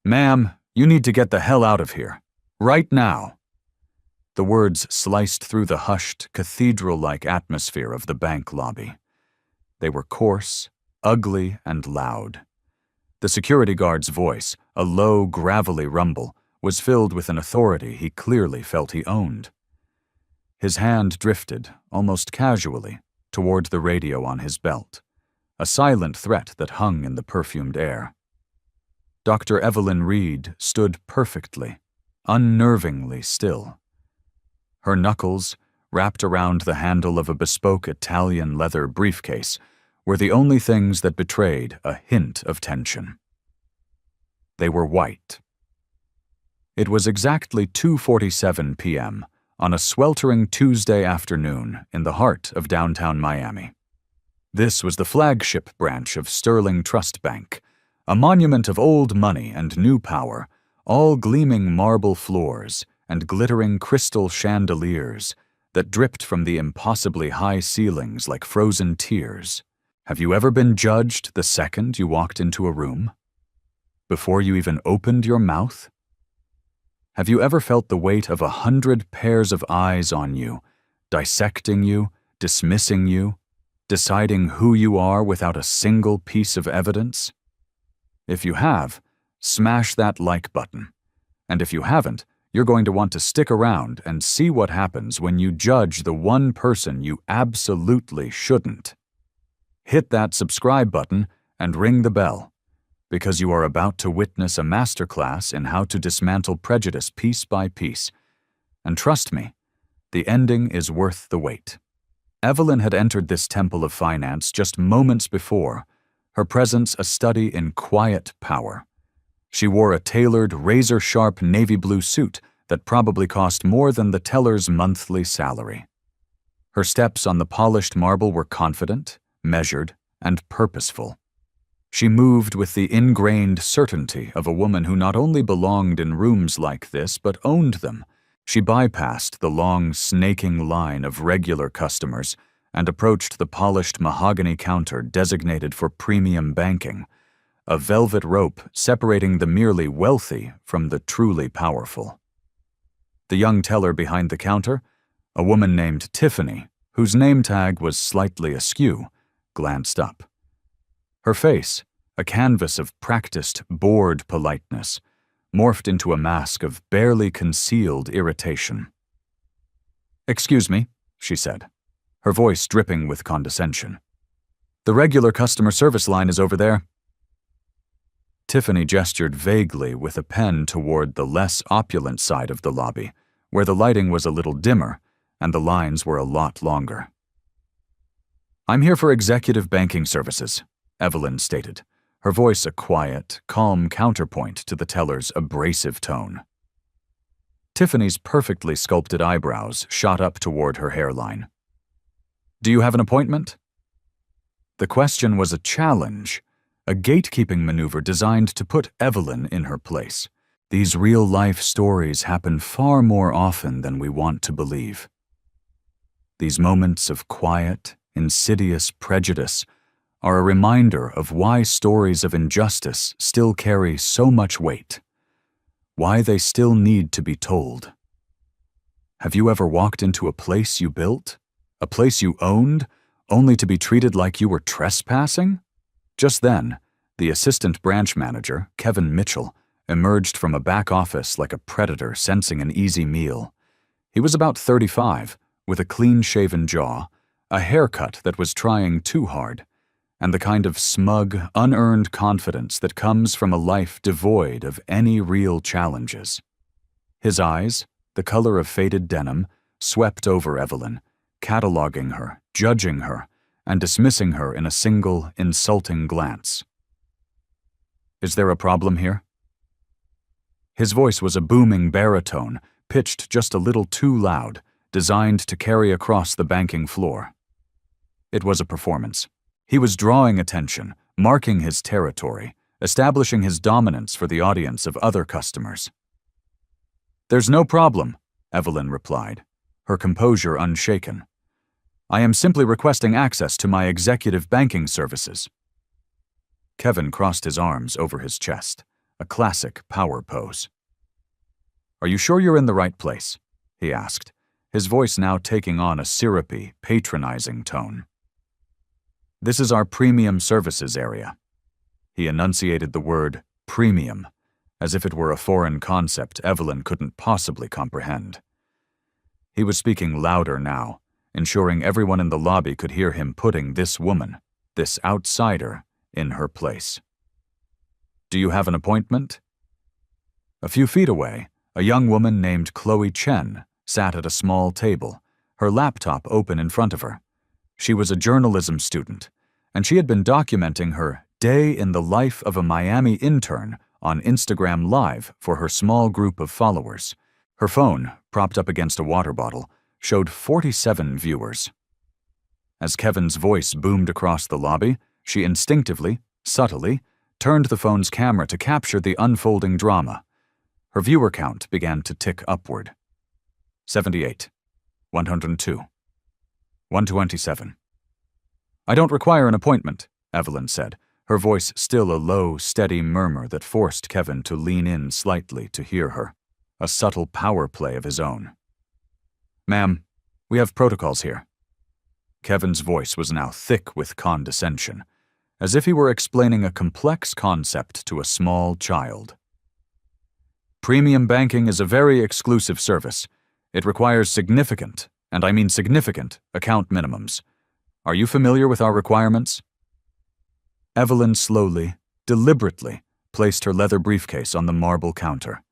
"Ma'am, you need to get the hell out of here. Right now." The words sliced through the hushed, cathedral-like atmosphere of the bank lobby. They were coarse, ugly, and loud. The security guard's voice, a low, gravelly rumble, was filled with an authority he clearly felt he owned. His hand drifted, almost casually, toward the radio on his belt, a silent threat that hung in the perfumed air. Dr. Evelyn Reed stood perfectly, unnervingly still. Her knuckles, wrapped around the handle of a bespoke Italian leather briefcase, were the only things that betrayed a hint of tension. They were white. It was exactly 2:47 p.m. on a sweltering Tuesday afternoon in the heart of downtown Miami. This was the flagship branch of Sterling Trust Bank, a monument of old money and new power, all gleaming marble floors and glittering crystal chandeliers that dripped from the impossibly high ceilings like frozen tears. Have you ever been judged the second you walked into a room? Before you even opened your mouth? Have you ever felt the weight of 100 pairs of eyes on you, dissecting you, dismissing you, deciding who you are without a single piece of evidence? If you have, smash that like button. And if you haven't, you're going to want to stick around and see what happens when you judge the one person you absolutely shouldn't. Hit that subscribe button and ring the bell, because you are about to witness a masterclass in how to dismantle prejudice piece by piece. And trust me, the ending is worth the wait. Evelyn had entered this temple of finance just moments before, her presence a study in quiet power. She wore a tailored, razor-sharp navy blue suit that probably cost more than the teller's monthly salary. Her steps on the polished marble were confident, measured, and purposeful. She moved with the ingrained certainty of a woman who not only belonged in rooms like this, but owned them. She bypassed the long, snaking line of regular customers and approached the polished mahogany counter designated for premium banking, a velvet rope separating the merely wealthy from the truly powerful. The young teller behind the counter, a woman named Tiffany, whose name tag was slightly askew, glanced up. Her face, a canvas of practiced, bored politeness, morphed into a mask of barely concealed irritation. "Excuse me," she said, her voice dripping with condescension. "The regular customer service line is over there." Tiffany gestured vaguely with a pen toward the less opulent side of the lobby, where the lighting was a little dimmer and the lines were a lot longer. "I'm here for executive banking services," Evelyn stated, her voice a quiet, calm counterpoint to the teller's abrasive tone. Tiffany's perfectly sculpted eyebrows shot up toward her hairline. "Do you have an appointment?" The question was a challenge, a gatekeeping maneuver designed to put Evelyn in her place. These real-life stories happen far more often than we want to believe. These moments of quiet, insidious prejudice are a reminder of why stories of injustice still carry so much weight, why they still need to be told. Have you ever walked into a place you built, a place you owned, only to be treated like you were trespassing? Just then, the assistant branch manager, Kevin Mitchell, emerged from a back office like a predator sensing an easy meal. He was about 35, with a clean-shaven jaw, a haircut that was trying too hard, and the kind of smug, unearned confidence that comes from a life devoid of any real challenges. His eyes, the color of faded denim, swept over Evelyn, cataloging her, judging her, and dismissing her in a single, insulting glance. "Is there a problem here?" His voice was a booming baritone, pitched just a little too loud, designed to carry across the banking floor. It was a performance. He was drawing attention, marking his territory, establishing his dominance for the audience of other customers. "There's no problem," Evelyn replied, her composure unshaken. "I am simply requesting access to my executive banking services." Kevin crossed his arms over his chest, a classic power pose. "Are you sure you're in the right place?" he asked, his voice now taking on a syrupy, patronizing tone. "This is our premium services area." He enunciated the word premium, as if it were a foreign concept Evelyn couldn't possibly comprehend. He was speaking louder now, ensuring everyone in the lobby could hear him putting this woman, this outsider, in her place. "Do you have an appointment?" A few feet away, a young woman named Chloe Chen sat at a small table, her laptop open in front of her. She was a journalism student, and she had been documenting her day in the life of a Miami intern on Instagram Live for her small group of followers. Her phone, propped up against a water bottle, showed 47 viewers. As Kevin's voice boomed across the lobby, she instinctively, subtly, turned the phone's camera to capture the unfolding drama. Her viewer count began to tick upward. 78, 102, 127. "I don't require an appointment," Evelyn said, her voice still a low, steady murmur that forced Kevin to lean in slightly to hear her, a subtle power play of his own. "Ma'am, we have protocols here." Kevin's voice was now thick with condescension, as if he were explaining a complex concept to a small child. "Premium banking is a very exclusive service. It requires significant, and I mean significant, account minimums. Are you familiar with our requirements?" Evelyn slowly, deliberately, placed her leather briefcase on the marble counter.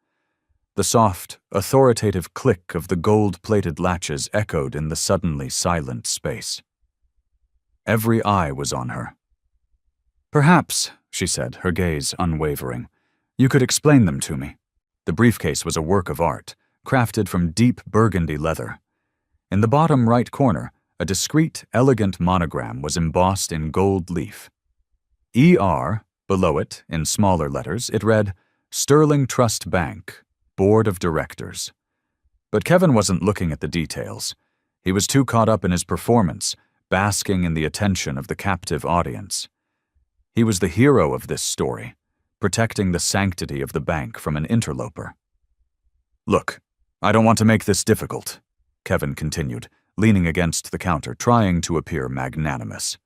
The soft, authoritative click of the gold-plated latches echoed in the suddenly silent space. Every eye was on her. "Perhaps," she said, her gaze unwavering, "you could explain them to me." The briefcase was a work of art, crafted from deep burgundy leather. In the bottom right corner, a discreet, elegant monogram was embossed in gold leaf. ER, below it, in smaller letters, it read, "Sterling Trust Bank, Board of Directors." But Kevin wasn't looking at the details. He was too caught up in his performance, basking in the attention of the captive audience. He was the hero of this story, protecting the sanctity of the bank from an interloper. "Look, I don't want to make this difficult," Kevin continued, leaning against the counter, trying to appear magnanimous.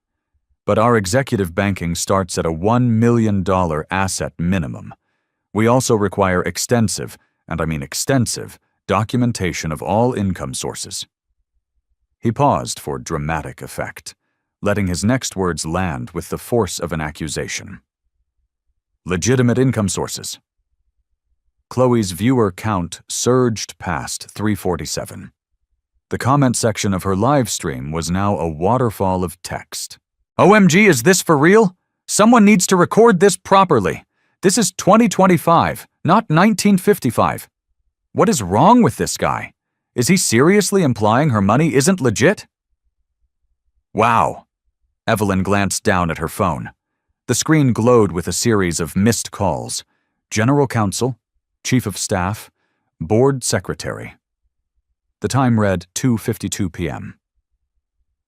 "But our executive banking starts at a $1 million asset minimum. We also require extensive, and I mean extensive, documentation of all income sources." He paused for dramatic effect, letting his next words land with the force of an accusation. "Legitimate income sources." Chloe's viewer count surged past 347. The comment section of her live stream was now a waterfall of text. "OMG, is this for real? Someone needs to record this properly. This is 2025, not 1955. What is wrong with this guy? Is he seriously implying her money isn't legit?" "Wow." Evelyn glanced down at her phone. The screen glowed with a series of missed calls. General Counsel, Chief of Staff, Board Secretary. The time read 2:52 p.m.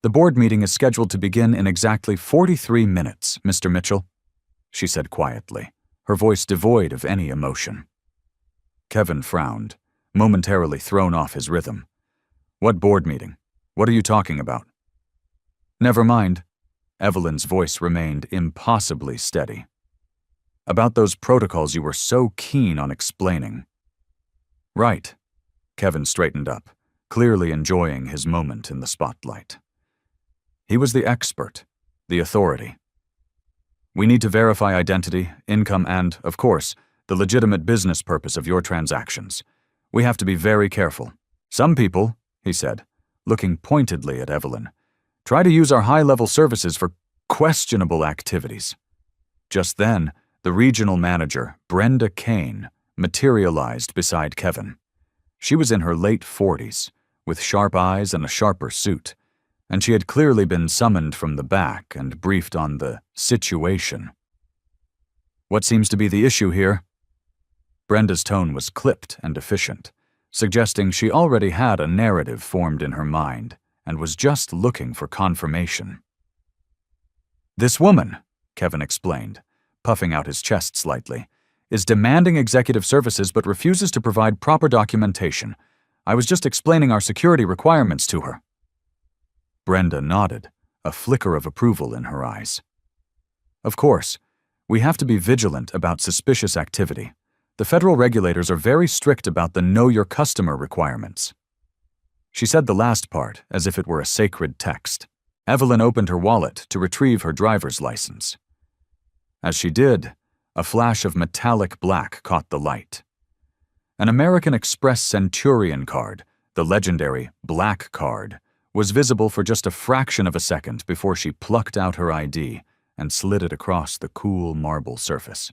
"The board meeting is scheduled to begin in exactly 43 minutes, Mr. Mitchell," she said quietly, her voice devoid of any emotion. Kevin frowned, momentarily thrown off his rhythm. "What board meeting? What are you talking about?" "Never mind." Evelyn's voice remained impossibly steady. "About those protocols you were so keen on explaining." "Right." Kevin straightened up, clearly enjoying his moment in the spotlight. He was the expert, the authority. "We need to verify identity, income, and, of course, the legitimate business purpose of your transactions. We have to be very careful. Some people," he said, looking pointedly at Evelyn, "try to use our high-level services for questionable activities." Just then, the regional manager, Brenda Kane, materialized beside Kevin. She was in her late 40s, with sharp eyes and a sharper suit, and she had clearly been summoned from the back and briefed on the situation. "What seems to be the issue here?" Brenda's tone was clipped and efficient, suggesting she already had a narrative formed in her mind and was just looking for confirmation. "This woman," Kevin explained, puffing out his chest slightly, is demanding executive services but refuses to provide proper documentation. I was just explaining our security requirements to her." Brenda nodded, a flicker of approval in her eyes. "Of course, we have to be vigilant about suspicious activity. The federal regulators are very strict about the Know Your Customer requirements." She said the last part as if it were a sacred text. Evelyn opened her wallet to retrieve her driver's license. As she did, a flash of metallic black caught the light. An American Express Centurion card, the legendary Black Card, was visible for just a fraction of a second before she plucked out her ID and slid it across the cool marble surface.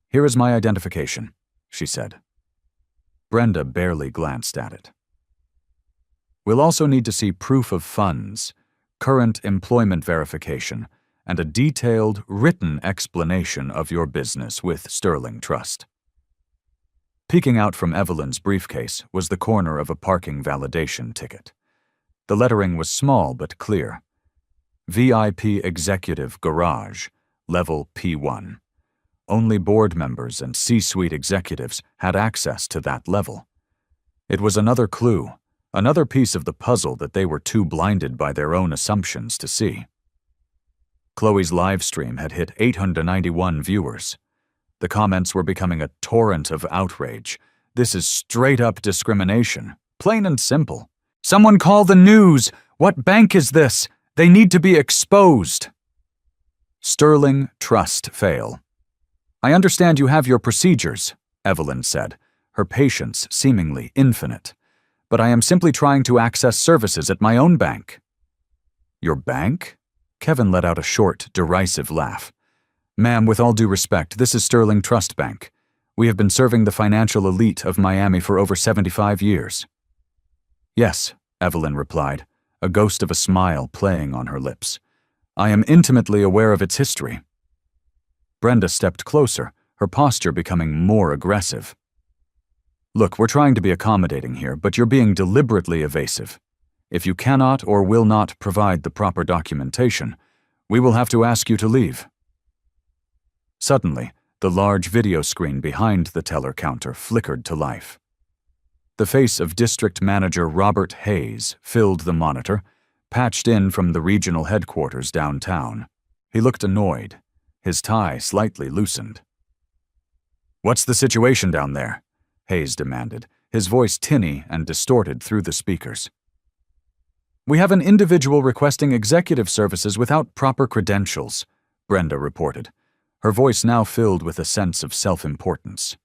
"Here is my identification," she said. Brenda barely glanced at it. "We'll also need to see proof of funds, current employment verification, and a detailed, written explanation of your business with Sterling Trust." Peeking out from Evelyn's briefcase was the corner of a parking validation ticket. The lettering was small but clear. VIP Executive Garage, Level P1. Only board members and C-suite executives had access to that level. It was another clue, another piece of the puzzle that they were too blinded by their own assumptions to see. Chloe's live stream had hit 891 viewers. The comments were becoming a torrent of outrage. "This is straight-up discrimination, plain and simple. Someone call the news! What bank is this? They need to be exposed." Sterling Trust fail. "I understand you have your procedures," Evelyn said, her patience seemingly infinite. "But I am simply trying to access services at my own bank." "Your bank?" Kevin let out a short, derisive laugh. "Ma'am, with all due respect, this is Sterling Trust Bank. We have been serving the financial elite of Miami for over 75 years. "Yes," Evelyn replied, a ghost of a smile playing on her lips. "I am intimately aware of its history." Brenda stepped closer, her posture becoming more aggressive. "Look, we're trying to be accommodating here, but you're being deliberately evasive. If you cannot or will not provide the proper documentation, we will have to ask you to leave." Suddenly, the large video screen behind the teller counter flickered to life. The face of District Manager Robert Hayes filled the monitor, patched in from the regional headquarters downtown. He looked annoyed, his tie slightly loosened. "What's the situation down there?" Hayes demanded, his voice tinny and distorted through the speakers. "We have an individual requesting executive services without proper credentials," Brenda reported, her voice now filled with a sense of self-importance.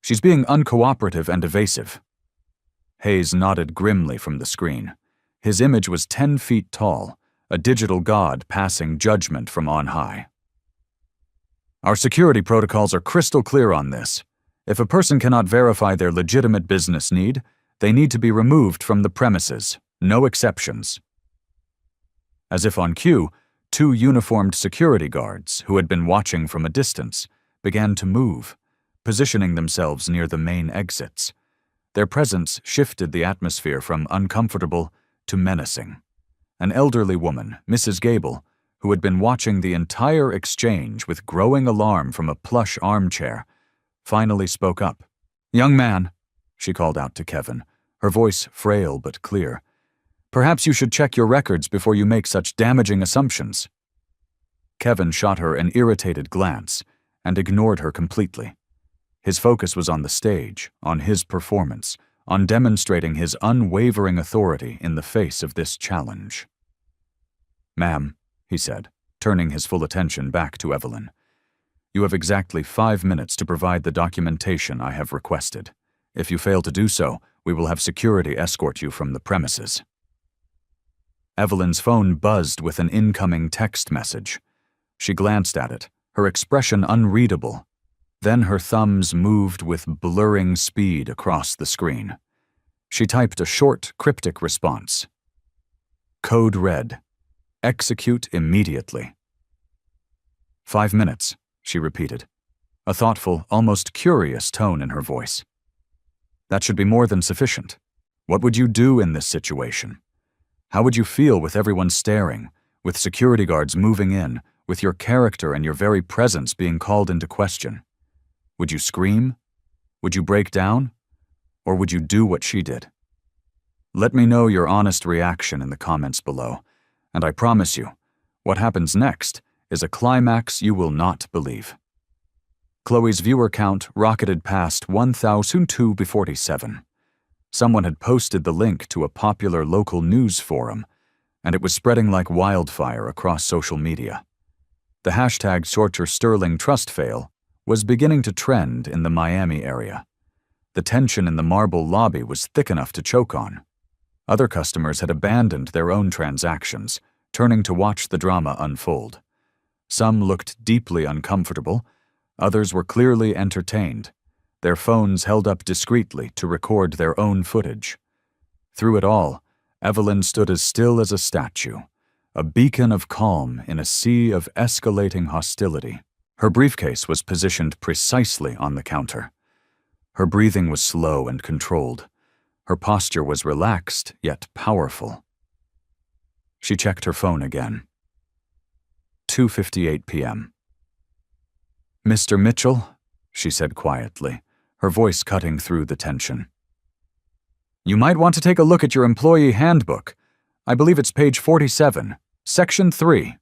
"She's being uncooperative and evasive." Hayes nodded grimly from the screen. His image was 10 feet tall, a digital god passing judgment from on high. "Our security protocols are crystal clear on this. If a person cannot verify their legitimate business need, they need to be removed from the premises, no exceptions." As if on cue, 2 uniformed security guards, who had been watching from a distance, began to move, positioning themselves near the main exits. Their presence shifted the atmosphere from uncomfortable to menacing. An elderly woman, Mrs. Gable, who had been watching the entire exchange with growing alarm from a plush armchair, finally spoke up. "Young man," she called out to Kevin, her voice frail but clear, "perhaps you should check your records before you make such damaging assumptions." Kevin shot her an irritated glance and ignored her completely. His focus was on the stage, on his performance, on demonstrating his unwavering authority in the face of this challenge. "Ma'am," he said, turning his full attention back to Evelyn, "you have exactly 5 minutes to provide the documentation I have requested. If you fail to do so, we will have security escort you from the premises." Evelyn's phone buzzed with an incoming text message. She glanced at it, her expression unreadable. Then her thumbs moved with blurring speed across the screen. She typed a short, cryptic response. Code red. Execute immediately. 5 minutes, she repeated, a thoughtful, almost curious tone in her voice. That should be more than sufficient. What would you do in this situation? How would you feel with everyone staring, with security guards moving in, with your character and your very presence being called into question? Would you scream? Would you break down? Or would you do what she did? Let me know your honest reaction in the comments below, and I promise you, what happens next is a climax you will not believe. Chloe's viewer count rocketed past 1,247. Someone had posted the link to a popular local news forum, and it was spreading like wildfire across social media. The hashtag #StorcherSterling was beginning to trend in the Miami area. The tension in the marble lobby was thick enough to choke on. Other customers had abandoned their own transactions, turning to watch the drama unfold. Some looked deeply uncomfortable, others were clearly entertained, their phones held up discreetly to record their own footage. Through it all, Evelyn stood as still as a statue, a beacon of calm in a sea of escalating hostility. Her briefcase was positioned precisely on the counter. Her breathing was slow and controlled. Her posture was relaxed, yet powerful. She checked her phone again. 2:58 p.m. "Mr. Mitchell," she said quietly, her voice cutting through the tension. "You might want to take a look at your employee handbook. I believe it's page 47, section 3.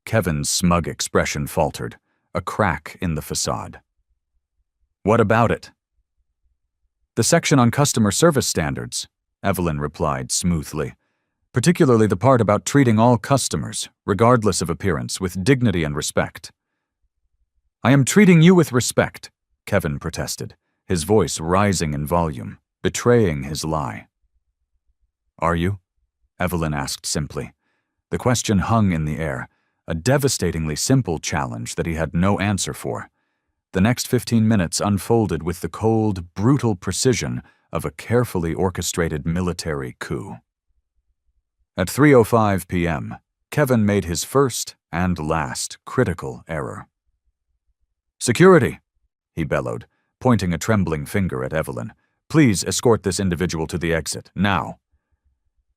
Kevin's smug expression faltered, a crack in the facade. "What about it?" "The section on customer service standards," Evelyn replied smoothly, "particularly the part about treating all customers, regardless of appearance, with dignity and respect." "I am treating you with respect," Kevin protested, his voice rising in volume, betraying his lie. "Are you?" Evelyn asked simply. The question hung in the air, a devastatingly simple challenge that he had no answer for. The next 15 minutes unfolded with the cold, brutal precision of a carefully orchestrated military coup. At 3:05 p.m., Kevin made his first and last critical error. "Security," he bellowed, pointing a trembling finger at Evelyn. "Please escort this individual to the exit, now."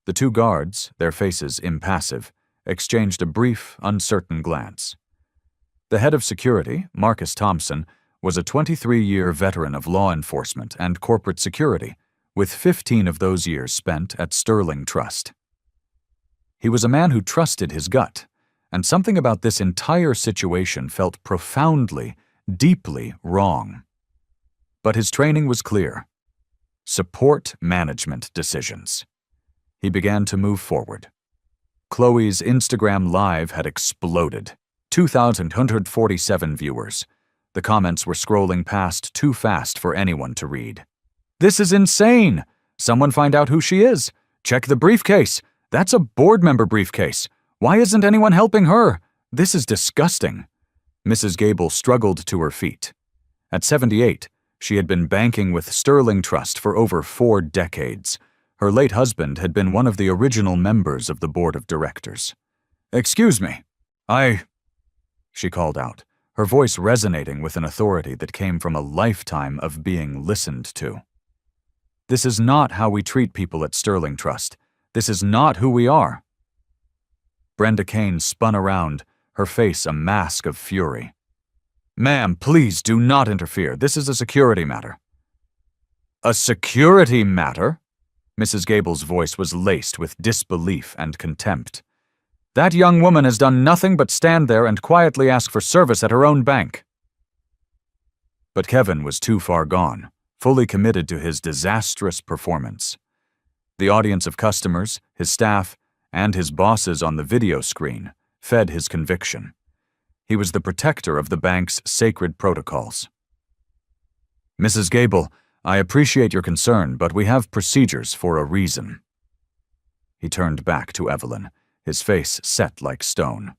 The two guards, their faces impassive, exchanged a brief, uncertain glance. The head of security, Marcus Thompson, was a 23-year veteran of law enforcement and corporate security, with 15 of those years spent at Sterling Trust. He was a man who trusted his gut, and something about this entire situation felt profoundly, deeply wrong. But his training was clear. Support management decisions. He began to move forward. Chloe's Instagram Live had exploded. 2,147 viewers. The comments were scrolling past too fast for anyone to read. "This is insane! Someone find out who she is! Check the briefcase! That's a board member briefcase! Why isn't anyone helping her? This is disgusting!" Mrs. Gable struggled to her feet. At 78, she had been banking with Sterling Trust for over 4 decades. Her late husband had been one of the original members of the board of directors. "Excuse me, she called out, her voice resonating with an authority that came from a lifetime of being listened to. "This is not how we treat people at Sterling Trust. This is not who we are." Brenda Kane spun around, her face a mask of fury. "Ma'am, please do not interfere. This is a security matter." "A security matter?" Mrs. Gable's voice was laced with disbelief and contempt. "That young woman has done nothing but stand there and quietly ask for service at her own bank." But Kevin was too far gone, fully committed to his disastrous performance. The audience of customers, his staff, and his bosses on the video screen fed his conviction. He was the protector of the bank's sacred protocols. "Mrs. Gable, I appreciate your concern, but we have procedures for a reason." He turned back to Evelyn, his face set like stone.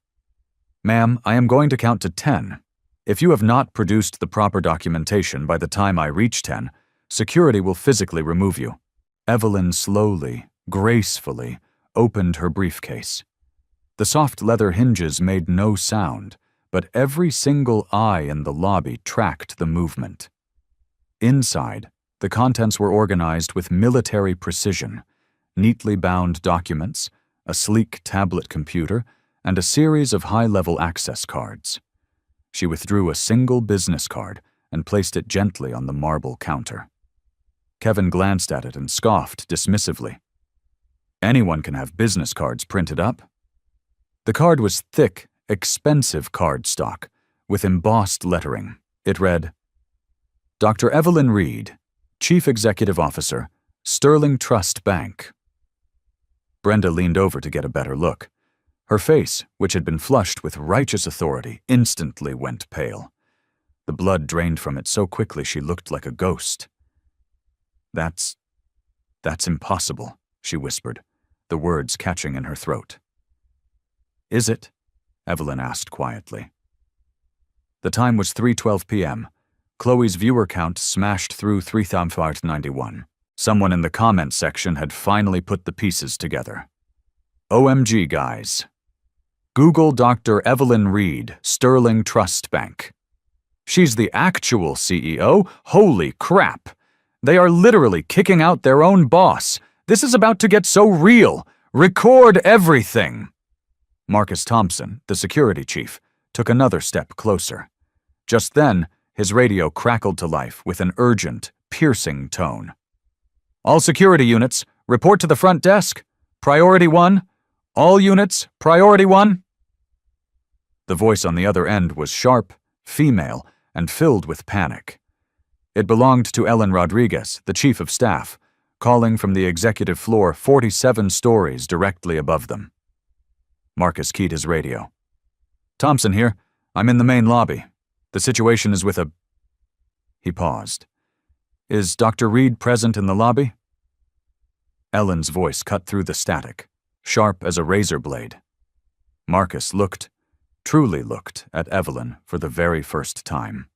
"Ma'am, I am going to count to 10. If you have not produced the proper documentation by the time I reach 10, security will physically remove you." Evelyn slowly, gracefully, opened her briefcase. The soft leather hinges made no sound, but every single eye in the lobby tracked the movement. Inside, the contents were organized with military precision: neatly bound documents, a sleek tablet computer, and a series of high-level access cards. She withdrew a single business card and placed it gently on the marble counter. Kevin glanced at it and scoffed dismissively. Anyone can have business cards printed up. The card was thick, expensive cardstock, with embossed lettering. It read, Dr. Evelyn Reed, Chief Executive Officer, Sterling Trust Bank. Brenda leaned over to get a better look. Her face, which had been flushed with righteous authority, instantly went pale. The blood drained from it so quickly she looked like a ghost. That's impossible, she whispered, the words catching in her throat. Is it? Evelyn asked quietly. The time was 3:12 p.m. Chloe's viewer count smashed through 3,591. Someone in the comments section had finally put the pieces together. OMG, guys. Google Dr. Evelyn Reed, Sterling Trust Bank. She's the actual CEO? Holy crap! They are literally kicking out their own boss. This is about to get so real. Record everything. Marcus Thompson, the security chief, took another step closer. Just then, his radio crackled to life with an urgent, piercing tone. All security units, report to the front desk. Priority 1. All units, priority 1. The voice on the other end was sharp, female, and filled with panic. It belonged to Ellen Rodriguez, the chief of staff, calling from the executive floor 47 stories directly above them. Marcus keyed his radio. Thompson here. I'm in the main lobby. The situation is with a... He paused. Is Dr. Reed present in the lobby? Ellen's voice cut through the static, sharp as a razor blade. Marcus truly looked at Evelyn for the very first time.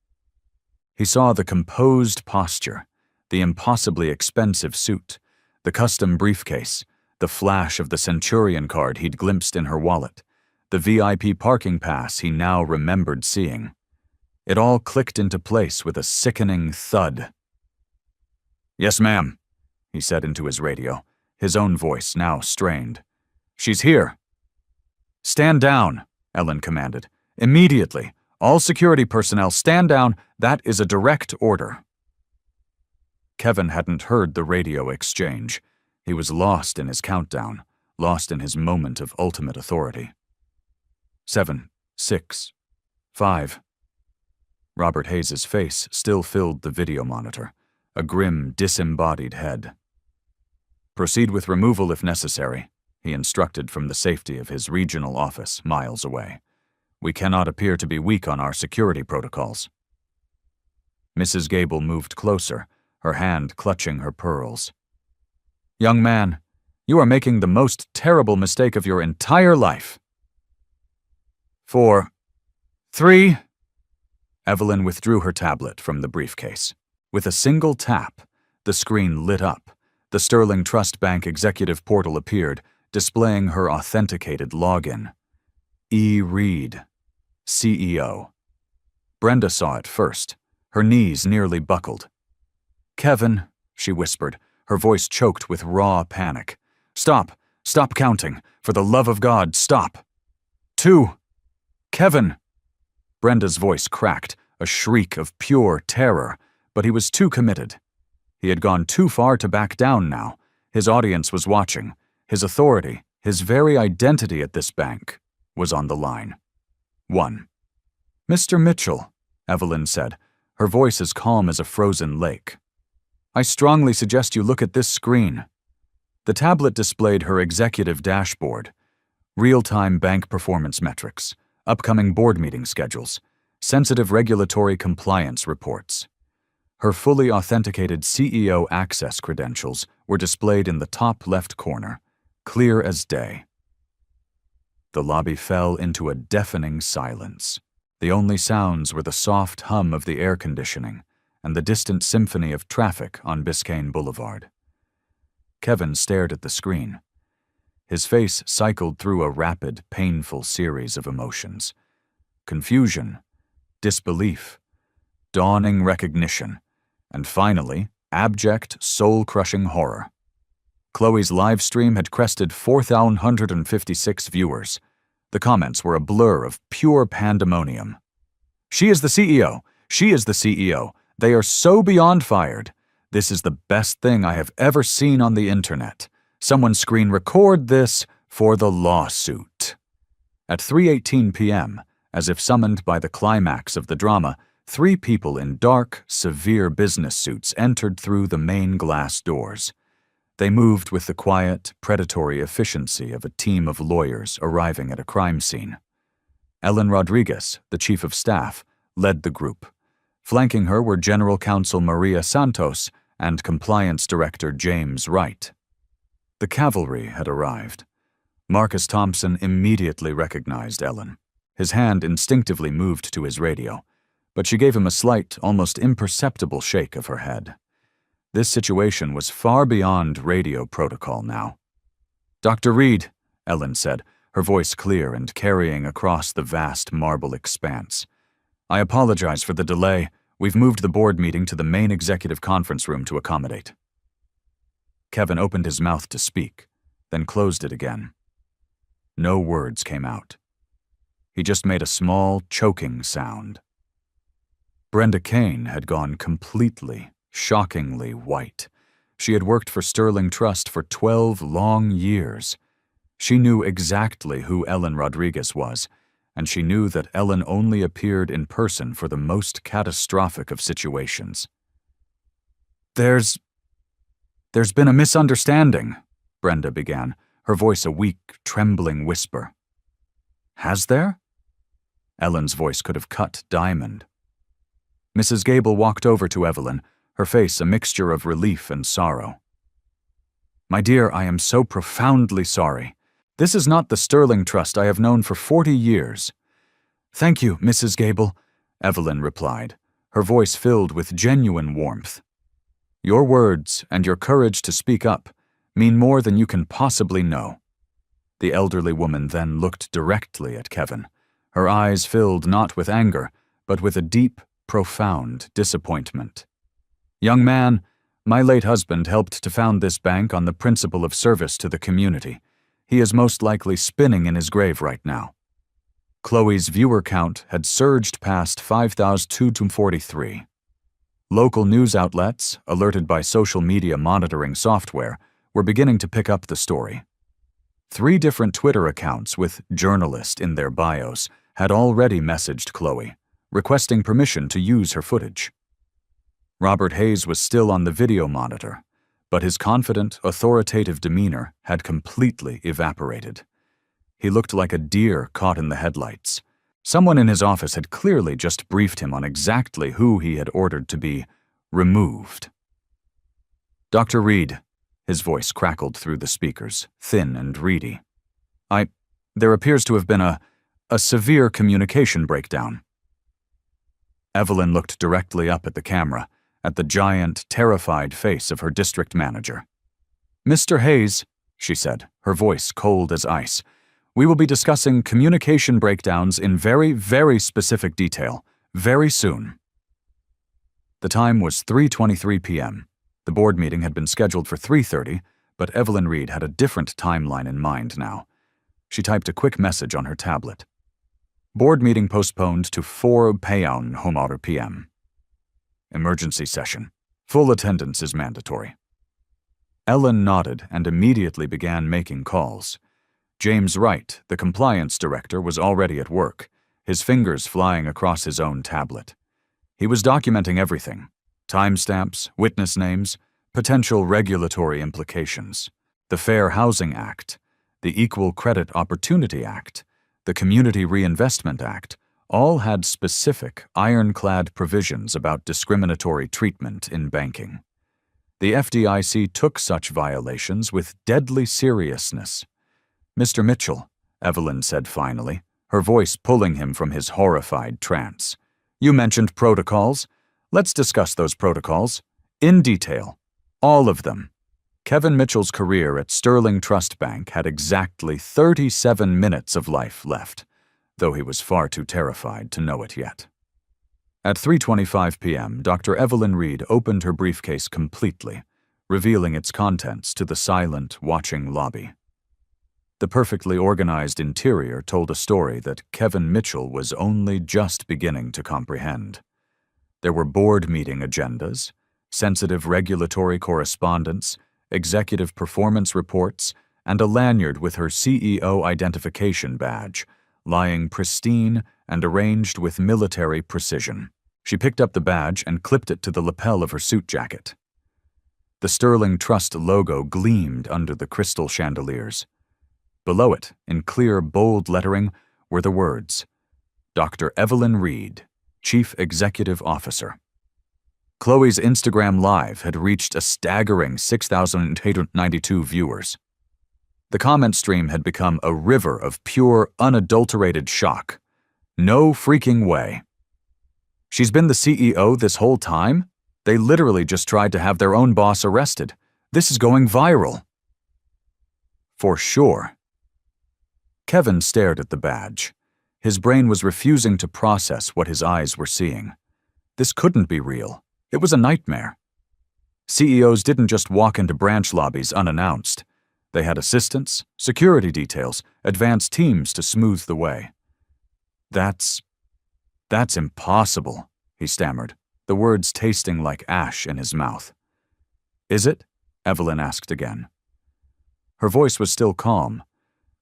He saw the composed posture, the impossibly expensive suit, the custom briefcase, the flash of the Centurion card he'd glimpsed in her wallet, the VIP parking pass he now remembered seeing. It all clicked into place with a sickening thud. Yes, ma'am, he said into his radio, his own voice now strained. She's here. Stand down, Ellen commanded. Immediately. All security personnel stand down. That is a direct order. Kevin hadn't heard the radio exchange. He was lost in his countdown, lost in his moment of ultimate authority. 7, 6, 5. Robert Hayes' face still filled the video monitor, a grim, disembodied head. Proceed with removal if necessary, he instructed from the safety of his regional office miles away. We cannot appear to be weak on our security protocols. Mrs. Gable moved closer, her hand clutching her pearls. Young man, you are making the most terrible mistake of your entire life. 4, 3. Evelyn withdrew her tablet from the briefcase. With a single tap, the screen lit up. The Sterling Trust Bank executive portal appeared, displaying her authenticated login. E. Reed, CEO. Brenda saw it first. Her knees nearly buckled. Kevin, she whispered, her voice choked with raw panic. Stop. Stop counting. For the love of God, stop. 2. Kevin. Brenda's voice cracked, a shriek of pure terror, but he was too committed. He had gone too far to back down now. His audience was watching. His authority, his very identity at this bank, was on the line. 1. Mr. Mitchell, Evelyn said, her voice as calm as a frozen lake. I strongly suggest you look at this screen. The tablet displayed her executive dashboard, real-time bank performance metrics, upcoming board meeting schedules, sensitive regulatory compliance reports. Her fully authenticated CEO access credentials were displayed in the top left corner, clear as day. The lobby fell into a deafening silence. The only sounds were the soft hum of the air conditioning and the distant symphony of traffic on Biscayne Boulevard. Kevin stared at the screen. His face cycled through a rapid, painful series of emotions. Confusion, disbelief, dawning recognition, and finally, abject, soul-crushing horror. Chloe's live stream had crested 4,156 viewers. The comments were a blur of pure pandemonium. "She is the CEO! She is the CEO! They are so beyond fired! This is the best thing I have ever seen on the internet. Someone screen record this for the lawsuit." At 3:18 p.m., as if summoned by the climax of the drama, 3 people in dark, severe business suits entered through the main glass doors. They moved with the quiet, predatory efficiency of a team of lawyers arriving at a crime scene. Ellen Rodriguez, the chief of staff, led the group. Flanking her were General Counsel Maria Santos and Compliance Director James Wright. The cavalry had arrived. Marcus Thompson immediately recognized Ellen. His hand instinctively moved to his radio, but she gave him a slight, almost imperceptible shake of her head. This situation was far beyond radio protocol now. "Dr. Reed," Ellen said, her voice clear and carrying across the vast marble expanse. "I apologize for the delay. We've moved the board meeting to the main executive conference room to accommodate." Kevin opened his mouth to speak, then closed it again. No words came out. He just made a small, choking sound. Brenda Kane had gone completely, shockingly white. She had worked for Sterling Trust for 12 long years. She knew exactly who Ellen Rodriguez was, and she knew that Ellen only appeared in person for the most catastrophic of situations. There's been a misunderstanding," Brenda began, her voice a weak, trembling whisper. "Has there?" Ellen's voice could have cut diamond. Mrs. Gable walked over to Evelyn, her face a mixture of relief and sorrow. "My dear, I am so profoundly sorry. This is not the Sterling Trust I have known for 40 years. "Thank you, Mrs. Gable," Evelyn replied, her voice filled with genuine warmth. "Your words and your courage to speak up mean more than you can possibly know." The elderly woman then looked directly at Kevin, her eyes filled not with anger, but with a deep, profound disappointment. "Young man, my late husband helped to found this bank on the principle of service to the community. He is most likely spinning in his grave right now." Chloe's viewer count had surged past 5,243. Local news outlets, alerted by social media monitoring software, were beginning to pick up the story. 3 different Twitter accounts with "journalist" in their bios had already messaged Chloe, requesting permission to use her footage. Robert Hayes was still on the video monitor, but his confident, authoritative demeanor had completely evaporated. He looked like a deer caught in the headlights. Someone in his office had clearly just briefed him on exactly who he had ordered to be removed. "Dr. Reed," his voice crackled through the speakers, thin and reedy. There appears to have been a severe communication breakdown." Evelyn looked directly up at the camera, at the giant, terrified face of her district manager. "Mr. Hayes," she said, her voice cold as ice, "we will be discussing communication breakdowns in very, very specific detail, very soon." The time was 3:23 p.m. The board meeting had been scheduled for 3:30, but Evelyn Reed had a different timeline in mind now. She typed a quick message on her tablet. "Board meeting postponed to 4 p.m. Emergency session. Full attendance is mandatory." Ellen nodded and immediately began making calls. James Wright, the compliance director, was already at work, his fingers flying across his own tablet. He was documenting everything: timestamps, witness names, potential regulatory implications, the Fair Housing Act, the Equal Credit Opportunity Act, the Community Reinvestment Act, all had specific, ironclad provisions about discriminatory treatment in banking. The FDIC took such violations with deadly seriousness. "Mr. Mitchell," Evelyn said finally, her voice pulling him from his horrified trance, "you mentioned protocols. Let's discuss those protocols. In detail. All of them." Kevin Mitchell's career at Sterling Trust Bank had exactly 37 minutes of life left, though he was far too terrified to know it yet. At 3:25 p.m., Dr. Evelyn Reed opened her briefcase completely, revealing its contents to the silent, watching lobby. The perfectly organized interior told a story that Kevin Mitchell was only just beginning to comprehend. There were board meeting agendas, sensitive regulatory correspondence, executive performance reports, and a lanyard with her CEO identification badge, lying pristine and arranged with military precision. She picked up the badge and clipped it to the lapel of her suit jacket. The Sterling Trust logo gleamed under the crystal chandeliers. Below it, in clear, bold lettering, were the words, Dr. Evelyn Reed, Chief Executive Officer. Chloe's Instagram Live had reached a staggering 6,892 viewers. The comment stream had become a river of pure, unadulterated shock. No freaking way. She's been the CEO this whole time? They literally just tried to have their own boss arrested. This is going viral. For sure. Kevin stared at the badge. His brain was refusing to process what his eyes were seeing. This couldn't be real. It was a nightmare. CEOs didn't just walk into branch lobbies unannounced. They had assistants, security details, advanced teams to smooth the way. That's impossible, he stammered, the words tasting like ash in his mouth. Is it? Evelyn asked again. Her voice was still calm,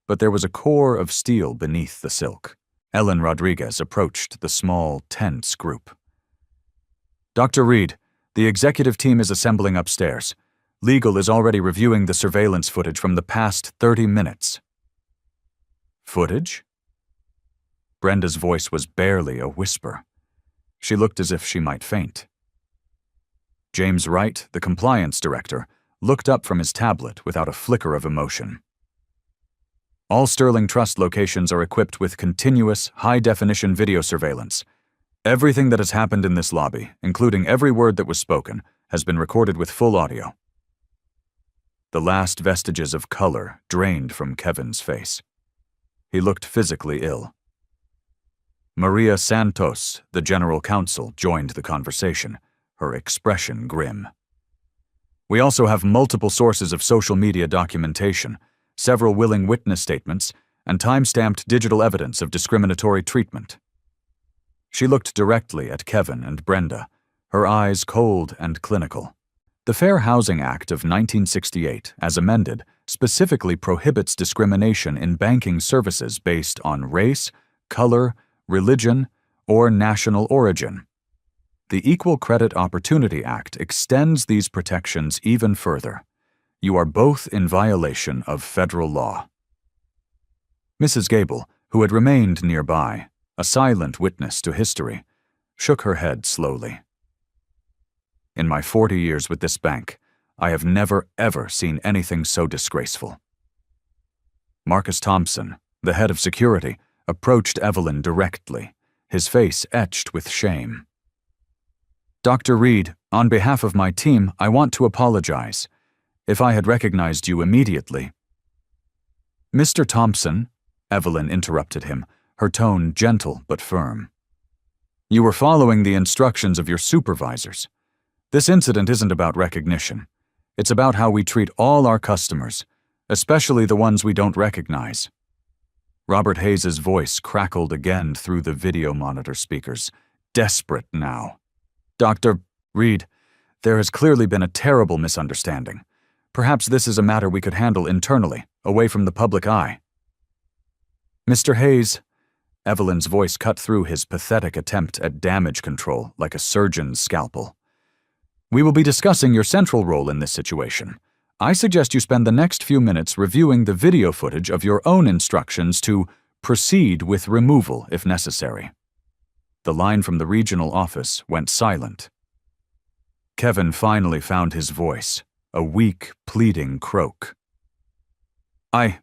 but there was a core of steel beneath the silk. Ellen Rodriguez approached the small, tense group. Dr. Reed, the executive team is assembling upstairs. Legal is already reviewing the surveillance footage from the past 30 minutes. Footage? Brenda's voice was barely a whisper. She looked as if she might faint. James Wright, the compliance director, looked up from his tablet without a flicker of emotion. All Sterling Trust locations are equipped with continuous, high-definition video surveillance. Everything that has happened in this lobby, including every word that was spoken, has been recorded with full audio. The last vestiges of color drained from Kevin's face. He looked physically ill. Maria Santos, the general counsel, joined the conversation, her expression grim. We also have multiple sources of social media documentation, several willing witness statements, and time-stamped digital evidence of discriminatory treatment. She looked directly at Kevin and Brenda, her eyes cold and clinical. The Fair Housing Act of 1968, as amended, specifically prohibits discrimination in banking services based on race, color, religion, or national origin. The Equal Credit Opportunity Act extends these protections even further. You are both in violation of federal law. Mrs. Gable, who had remained nearby, a silent witness to history, shook her head slowly. In my 40 years with this bank, I have never ever seen anything so disgraceful. Marcus Thompson, the head of security, approached Evelyn directly, his face etched with shame. Dr. Reed, on behalf of my team, I want to apologize. If I had recognized you immediately. Mr. Thompson, Evelyn interrupted him, her tone gentle but firm. You were following the instructions of your supervisors. This incident isn't about recognition. It's about how we treat all our customers, especially the ones we don't recognize. Robert Hayes's voice crackled again through the video monitor speakers, desperate now. Dr. Reed, there has clearly been a terrible misunderstanding. Perhaps this is a matter we could handle internally, away from the public eye. Mr. Hayes, Evelyn's voice cut through his pathetic attempt at damage control like a surgeon's scalpel. We will be discussing your central role in this situation. I suggest you spend the next few minutes reviewing the video footage of your own instructions to proceed with removal if necessary. The line from the regional office went silent. Kevin finally found his voice, a weak, pleading croak. I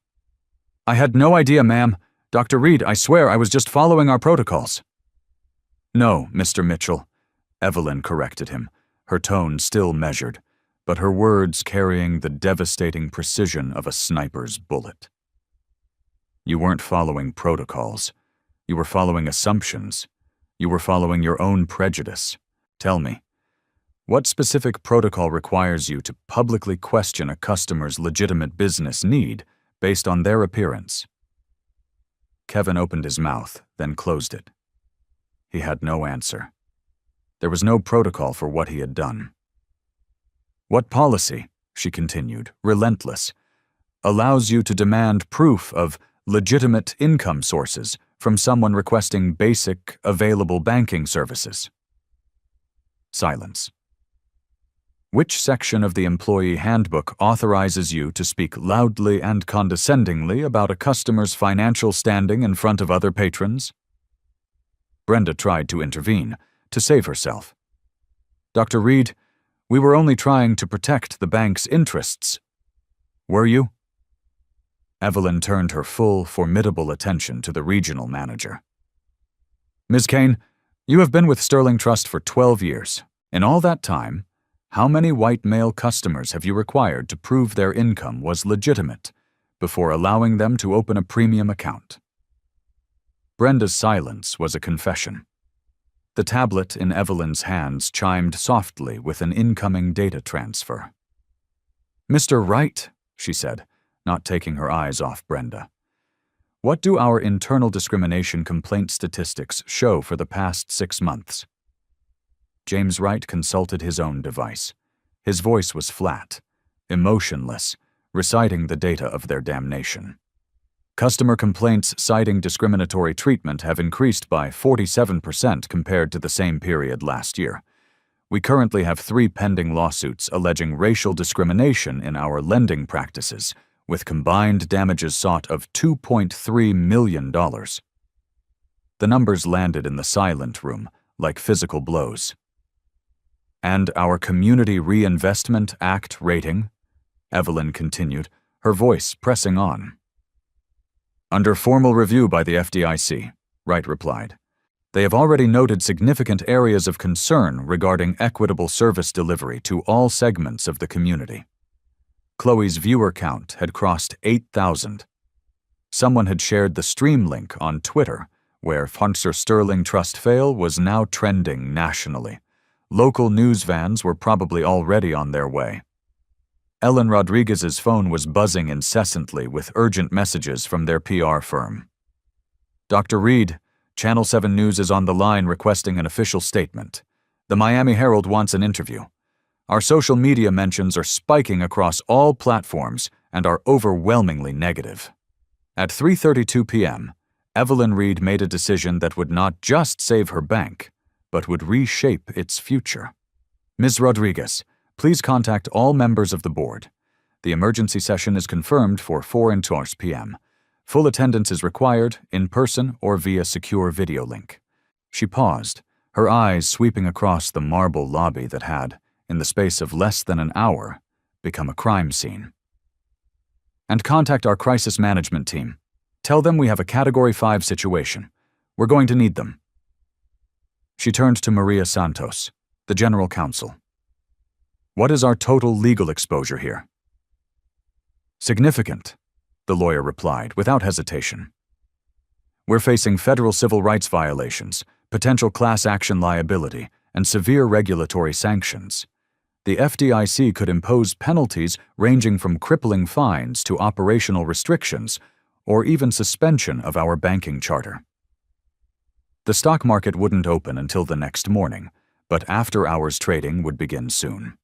had no idea, ma'am. Dr. Reed, I swear I was just following our protocols. No, Mr. Mitchell, Evelyn corrected him, her tone still measured, but her words carrying the devastating precision of a sniper's bullet. You weren't following protocols. You were following assumptions. You were following your own prejudice. Tell me, what specific protocol requires you to publicly question a customer's legitimate business need based on their appearance. Kevin opened his mouth, then closed it. He had no answer. There was no protocol for what he had done. What policy, she continued, relentless, allows you to demand proof of legitimate income sources from someone requesting basic, available banking services? Silence. Which section of the employee handbook authorizes you to speak loudly and condescendingly about a customer's financial standing in front of other patrons? Brenda tried to intervene, to save herself. Dr. Reed, we were only trying to protect the bank's interests. Were you? Evelyn turned her full, formidable attention to the regional manager. Ms. Kane, you have been with Sterling Trust for 12 years. In all that time, how many white male customers have you required to prove their income was legitimate before allowing them to open a premium account? Brenda's silence was a confession. The tablet in Evelyn's hands chimed softly with an incoming data transfer. Mr. Wright, she said, not taking her eyes off Brenda. What do our internal discrimination complaint statistics show for the past 6 months? James Wright consulted his own device. His voice was flat, emotionless, reciting the data of their damnation. Customer complaints citing discriminatory treatment have increased by 47% compared to the same period last year. We currently have 3 pending lawsuits alleging racial discrimination in our lending practices, with combined damages sought of $2.3 million. The numbers landed in the silent room like physical blows. And our Community Reinvestment Act rating? Evelyn continued, her voice pressing on. Under formal review by the FDIC, Wright replied. They have already noted significant areas of concern regarding equitable service delivery to all segments of the community. Chloe's viewer count had crossed 8,000. Someone had shared the stream link on Twitter, where Funcer Sterling Trust Fail was now trending nationally. Local news vans were probably already on their way. Ellen Rodriguez's phone was buzzing incessantly with urgent messages from their PR firm. Dr. Reed, Channel 7 News is on the line requesting an official statement. The Miami Herald wants an interview. Our social media mentions are spiking across all platforms and are overwhelmingly negative. At 3:32 p.m., Evelyn Reed made a decision that would not just save her bank, but would reshape its future. Ms. Rodriguez, please contact all members of the board. The emergency session is confirmed for 4:15 p.m. Full attendance is required, in person or via secure video link. She paused, her eyes sweeping across the marble lobby that had, in the space of less than an hour, become a crime scene. And contact our crisis management team. Tell them we have a Category 5 situation. We're going to need them. She turned to Maria Santos, the general counsel. What is our total legal exposure here? Significant, the lawyer replied without hesitation. We're facing federal civil rights violations, potential class action liability, and severe regulatory sanctions. The FDIC could impose penalties ranging from crippling fines to operational restrictions, or even suspension of our banking charter. The stock market wouldn't open until the next morning, but after-hours trading would begin soon.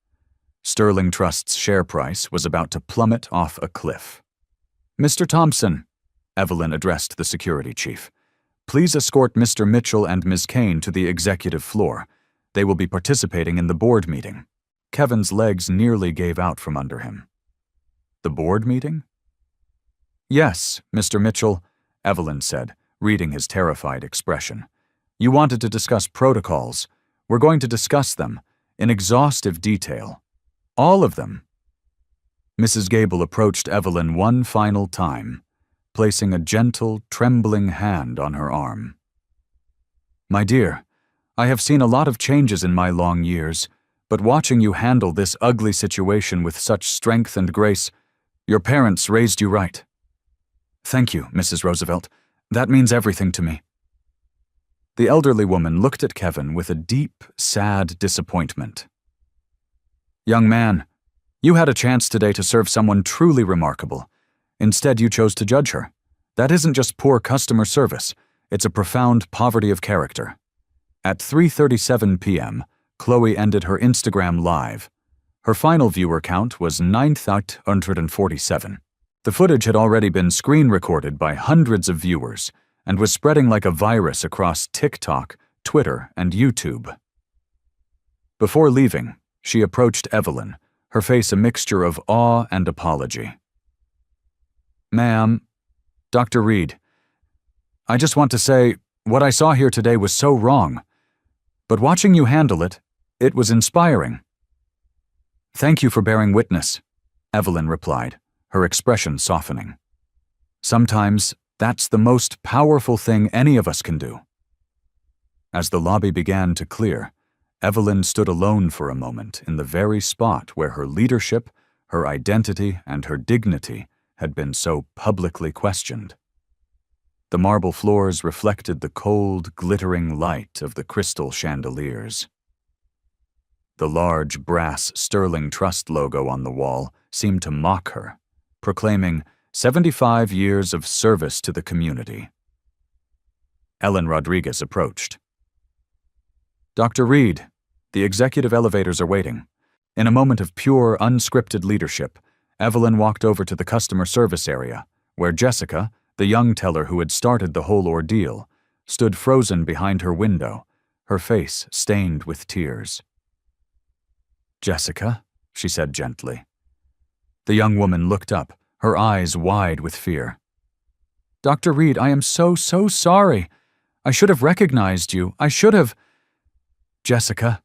Sterling Trust's share price was about to plummet off a cliff. Mr. Thompson, Evelyn addressed the security chief, please escort Mr. Mitchell and Ms. Kane to the executive floor. They will be participating in the board meeting. Kevin's legs nearly gave out from under him. The board meeting? Yes, Mr. Mitchell, Evelyn said, reading his terrified expression. You wanted to discuss protocols. We're going to discuss them, in exhaustive detail. All of them. Mrs. Gable approached Evelyn one final time, placing a gentle, trembling hand on her arm. My dear, I have seen a lot of changes in my long years, but watching you handle this ugly situation with such strength and grace, your parents raised you right. Thank you, Mrs. Roosevelt. That means everything to me. The elderly woman looked at Kevin with a deep, sad disappointment. Young man, you had a chance today to serve someone truly remarkable. Instead, you chose to judge her. That isn't just poor customer service, it's a profound poverty of character. At 3:37 p.m., Chloe ended her Instagram Live. Her final viewer count was 9,847. The footage had already been screen recorded by hundreds of viewers and was spreading like a virus across TikTok, Twitter, and YouTube. Before leaving, she approached Evelyn, her face a mixture of awe and apology. "Ma'am, Dr. Reed, I just want to say, what I saw here today was so wrong. But watching you handle it, it was inspiring." "Thank you for bearing witness," Evelyn replied, her expression softening. "Sometimes that's the most powerful thing any of us can do." As the lobby began to clear, Evelyn stood alone for a moment in the very spot where her leadership, her identity, and her dignity had been so publicly questioned. The marble floors reflected the cold, glittering light of the crystal chandeliers. The large brass Sterling Trust logo on the wall seemed to mock her, proclaiming 75 years of service to the community. Ellen Rodriguez approached. "Dr. Reed, the executive elevators are waiting." In a moment of pure, unscripted leadership, Evelyn walked over to the customer service area, where Jessica, the young teller who had started the whole ordeal, stood frozen behind her window, her face stained with tears. "Jessica," she said gently. The young woman looked up, her eyes wide with fear. "Dr. Reed, I am so sorry. I should have recognized you. I should have—" "Jessica,"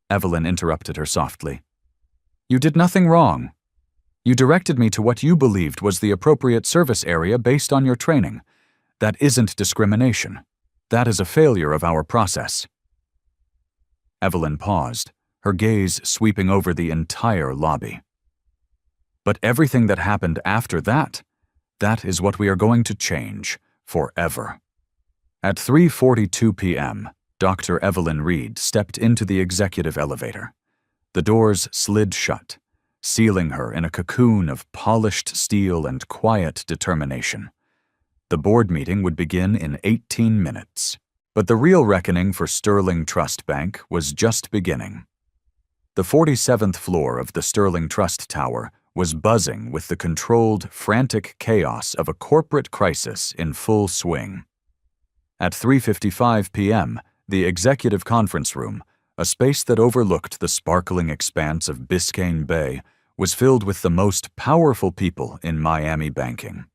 Evelyn interrupted her softly. "You did nothing wrong. You directed me to what you believed was the appropriate service area based on your training. That isn't discrimination. That is a failure of our process." Evelyn paused, her gaze sweeping over the entire lobby. "But everything that happened after that is what we are going to change forever." At 3:42 p.m., Dr. Evelyn Reed stepped into the executive elevator. The doors slid shut, sealing her in a cocoon of polished steel and quiet determination. The board meeting would begin in 18 minutes. But the real reckoning for Sterling Trust Bank was just beginning. The 47th floor of the Sterling Trust Tower was buzzing with the controlled, frantic chaos of a corporate crisis in full swing. At 3:55 p.m., the executive conference room, a space that overlooked the sparkling expanse of Biscayne Bay, was filled with the most powerful people in Miami banking.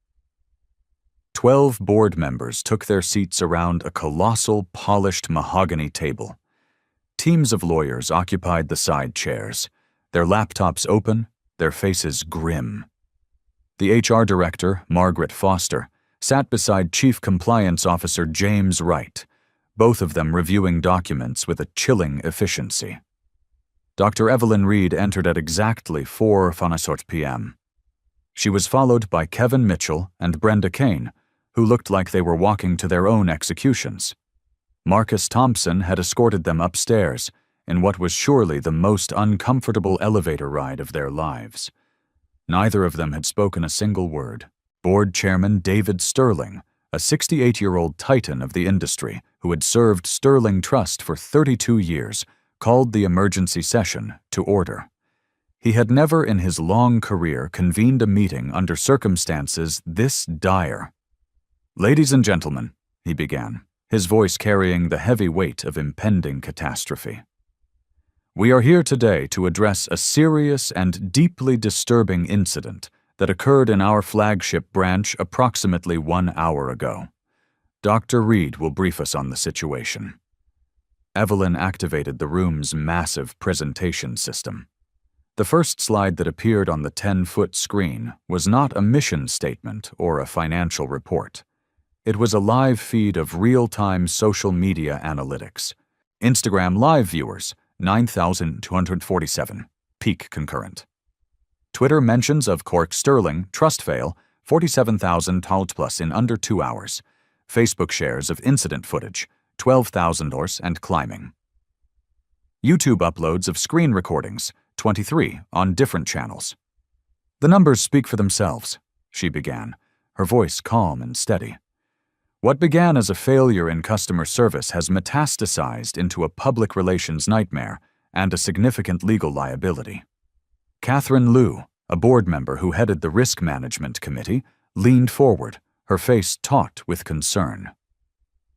12 board members took their seats around a colossal, polished mahogany table. Teams of lawyers occupied the side chairs, their laptops open, their faces grim. The HR director, Margaret Foster, sat beside Chief Compliance Officer James Wright, both of them reviewing documents with a chilling efficiency. Dr. Evelyn Reed entered at exactly 4:00 p.m. She was followed by Kevin Mitchell and Brenda Kane, who looked like they were walking to their own executions. Marcus Thompson had escorted them upstairs in what was surely the most uncomfortable elevator ride of their lives. Neither of them had spoken a single word. Board Chairman David Sterling, a 68-year-old titan of the industry who had served Sterling Trust for 32 years, called the emergency session to order. He had never in his long career convened a meeting under circumstances this dire. "Ladies and gentlemen," he began, his voice carrying the heavy weight of impending catastrophe. "We are here today to address a serious and deeply disturbing incident that occurred in our flagship branch approximately 1 hour ago. Dr. Reed will brief us on the situation." Evelyn activated the room's massive presentation system. The first slide that appeared on the 10-foot screen was not a mission statement or a financial report. It was a live feed of real-time social media analytics. Instagram Live viewers, 9,247, peak concurrent. Twitter mentions of Cork Sterling, trust fail, 47,000 plus in under 2 hours. Facebook shares of incident footage, 12,000 and climbing. YouTube uploads of screen recordings, 23 on different channels. The numbers speak for themselves. she began, her voice calm and steady. What began as a failure in customer service has metastasized into a public relations nightmare and a significant legal liability. Catherine Liu, a board member who headed the Risk Management Committee, leaned forward, her face taut with concern.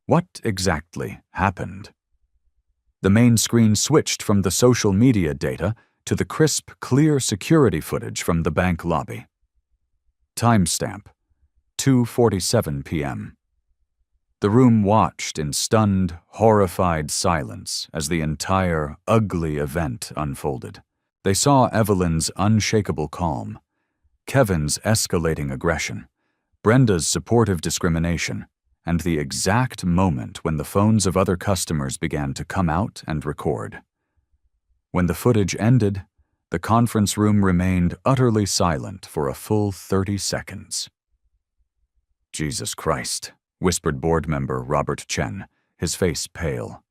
What exactly happened? The main screen switched from the social media data to the crisp, clear security footage from the bank lobby. Timestamp: 2:47 p.m. The room watched in stunned, horrified silence as the entire, ugly event unfolded. They saw Evelyn's unshakable calm, Kevin's escalating aggression, Brenda's supportive discrimination, and the exact moment when the phones of other customers began to come out and record. When the footage ended, the conference room remained utterly silent for a full 30 seconds. "Jesus Christ," whispered board member Robert Chen, his face pale.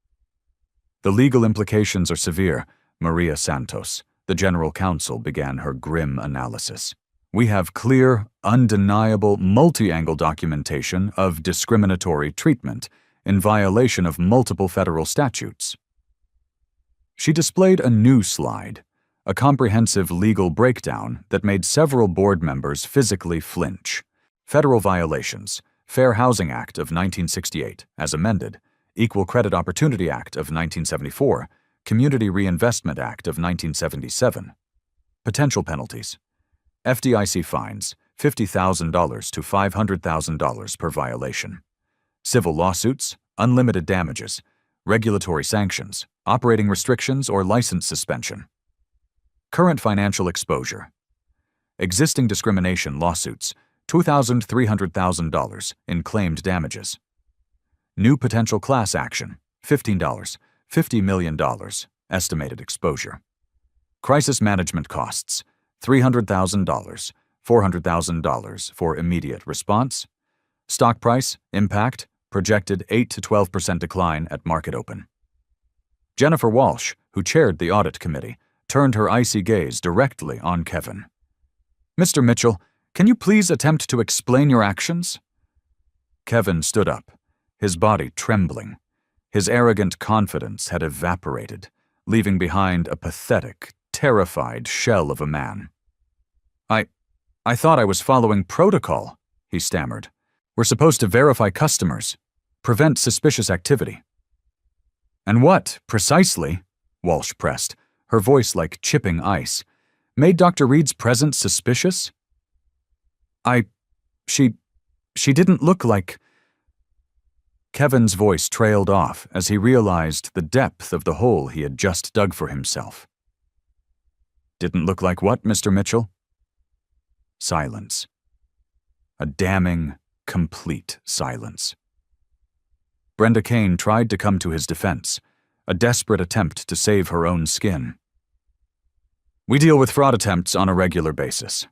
"The legal implications are severe," Maria Santos, the general counsel, began her grim analysis. "We have clear, undeniable, multi-angle documentation of discriminatory treatment in violation of multiple federal statutes." She displayed a new slide, a comprehensive legal breakdown that made several board members physically flinch. Federal violations: Fair Housing Act of 1968, as amended, Equal Credit Opportunity Act of 1974, Community Reinvestment Act of 1977. Potential penalties: FDIC fines, $50,000 to $500,000 per violation. Civil lawsuits, unlimited damages, regulatory sanctions, operating restrictions or license suspension. Current financial exposure: existing discrimination lawsuits, $2,300,000 in claimed damages. New potential class action, $15, $50 million, estimated exposure. Crisis management costs, $300,000, $400,000 for immediate response. Stock price, impact, projected 8 to 12% decline at market open. Jennifer Walsh, who chaired the audit committee, turned her icy gaze directly on Kevin. "Mr. Mitchell, can you please attempt to explain your actions?" Kevin stood up, his body trembling. His arrogant confidence had evaporated, leaving behind a pathetic, terrified shell of a man. I thought I was following protocol," he stammered. "We're supposed to verify customers, prevent suspicious activity." "And what, precisely," Walsh pressed, her voice like chipping ice, "made Dr. Reed's presence suspicious?" She didn't look like—" Kevin's voice trailed off as he realized the depth of the hole he had just dug for himself. "Didn't look like what, Mr. Mitchell?" Silence. A damning, complete silence. Brenda Kane tried to come to his defense, a desperate attempt to save her own skin. "We deal with fraud attempts on a regular basis.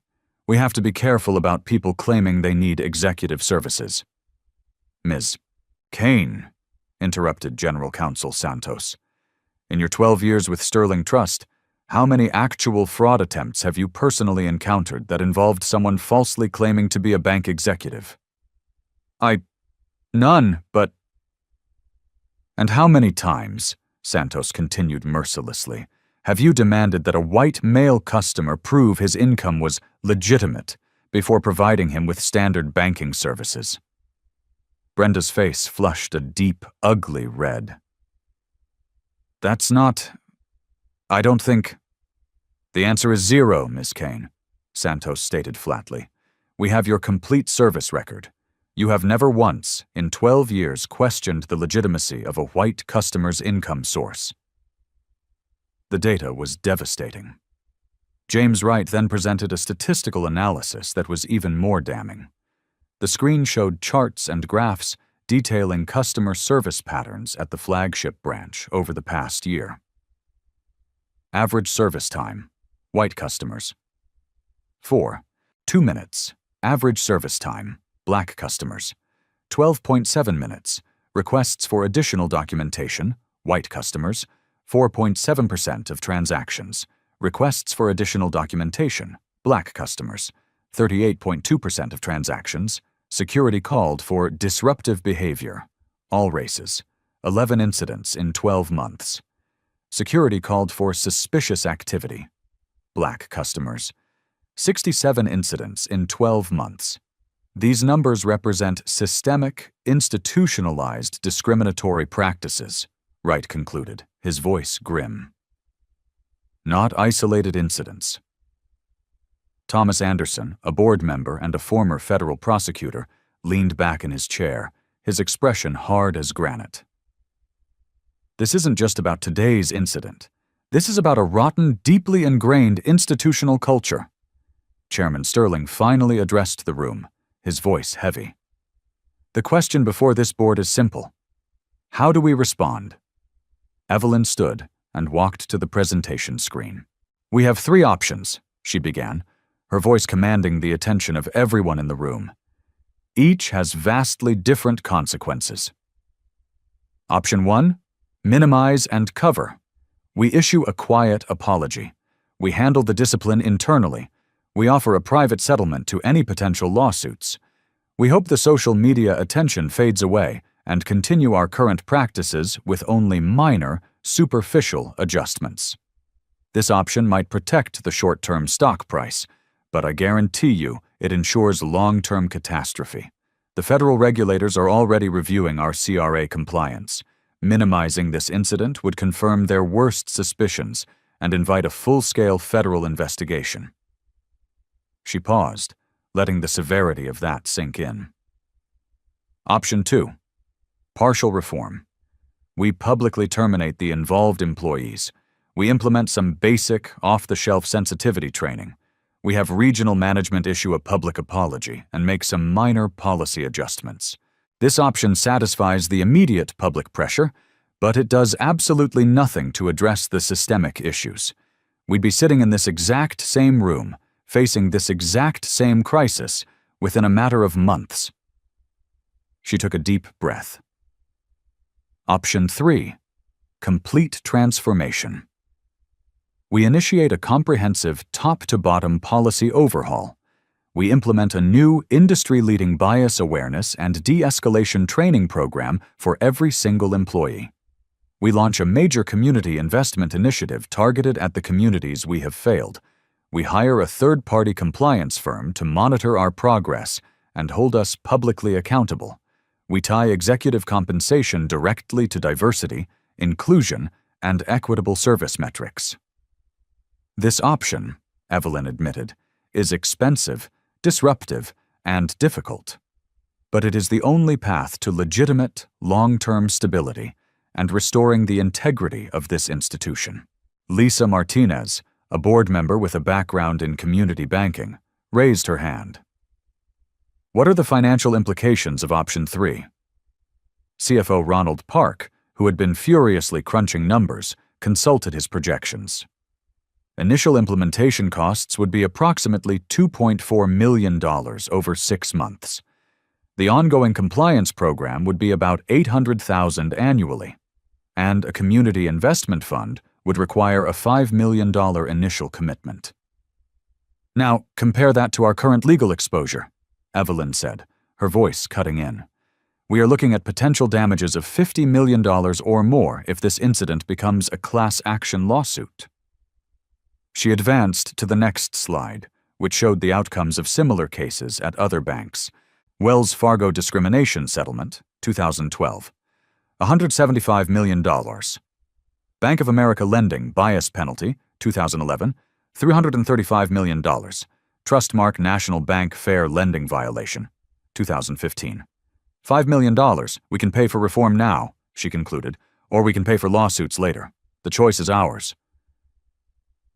We have to be careful about people claiming they need executive services." "Ms. Kane," interrupted General Counsel Santos, "in your 12 years with Sterling Trust, how many actual fraud attempts have you personally encountered that involved someone falsely claiming to be a bank executive?" None, but—" "And how many times," Santos continued mercilessly, "have you demanded that a white male customer prove his income was legitimate before providing him with standard banking services?" Brenda's face flushed a deep, ugly red. "That's not— I don't think—" "The answer is 0, Miss Kane," Santos stated flatly. "We have your complete service record. You have never once, in 12 years, questioned the legitimacy of a white customer's income source." The data was devastating. James Wright then presented a statistical analysis that was even more damning. The screen showed charts and graphs detailing customer service patterns at the flagship branch over the past year. Average service time, white customers. 4. 2 minutes, average service time, black customers. 12.7 minutes, requests for additional documentation, white customers. 4.7% of transactions, requests for additional documentation, black customers. 38.2% of transactions. Security called for disruptive behavior. All races. 11 incidents in 12 months. Security called for suspicious activity. Black customers. 67 incidents in 12 months. These numbers represent systemic, institutionalized discriminatory practices, Wright concluded, his voice grim. Not isolated incidents. Thomas Anderson, a board member and a former federal prosecutor, leaned back in his chair, his expression hard as granite. This isn't just about today's incident. This is about a rotten, deeply ingrained institutional culture. Chairman Sterling finally addressed the room, his voice heavy. The question before this board is simple. How do we respond? Evelyn stood and walked to the presentation screen. We have 3 options, she began, her voice commanding the attention of everyone in the room. Each has vastly different consequences. Option 1, minimize and cover. We issue a quiet apology. We handle the discipline internally. We offer a private settlement to any potential lawsuits. We hope the social media attention fades away and continue our current practices with only minor, superficial adjustments. This option might protect the short-term stock price, but I guarantee you it ensures long-term catastrophe. The federal regulators are already reviewing our CRA compliance. Minimizing this incident would confirm their worst suspicions and invite a full-scale federal investigation. She paused, letting the severity of that sink in. Option 2. Partial reform. We publicly terminate the involved employees. We implement some basic, off-the-shelf sensitivity training. We have regional management issue a public apology and make some minor policy adjustments. This option satisfies the immediate public pressure, but it does absolutely nothing to address the systemic issues. We'd be sitting in this exact same room, facing this exact same crisis, within a matter of months. She took a deep breath. Option 3. Complete transformation. We initiate a comprehensive top-to-bottom policy overhaul. We implement a new industry-leading bias awareness and de-escalation training program for every single employee. We launch a major community investment initiative targeted at the communities we have failed. We hire a third-party compliance firm to monitor our progress and hold us publicly accountable. We tie executive compensation directly to diversity, inclusion, and equitable service metrics. This option, Evelyn admitted, is expensive, disruptive, and difficult. But it is the only path to legitimate, long-term stability and restoring the integrity of this institution. Lisa Martinez, a board member with a background in community banking, raised her hand. What are the financial implications of Option 3? CFO Ronald Park, who had been furiously crunching numbers, consulted his projections. Initial implementation costs would be approximately $2.4 million over 6 months. The ongoing compliance program would be about $800,000 annually, and a community investment fund would require a $5 million initial commitment. Now, compare that to our current legal exposure, Evelyn said, her voice cutting in. We are looking at potential damages of $50 million or more if this incident becomes a class action lawsuit. She advanced to the next slide, which showed the outcomes of similar cases at other banks. Wells Fargo discrimination settlement, 2012. $175 million. Bank of America lending bias penalty, 2011. $335 million. Trustmark National Bank fair lending violation, 2015. $5 million. We can pay for reform now, she concluded, or we can pay for lawsuits later. The choice is ours.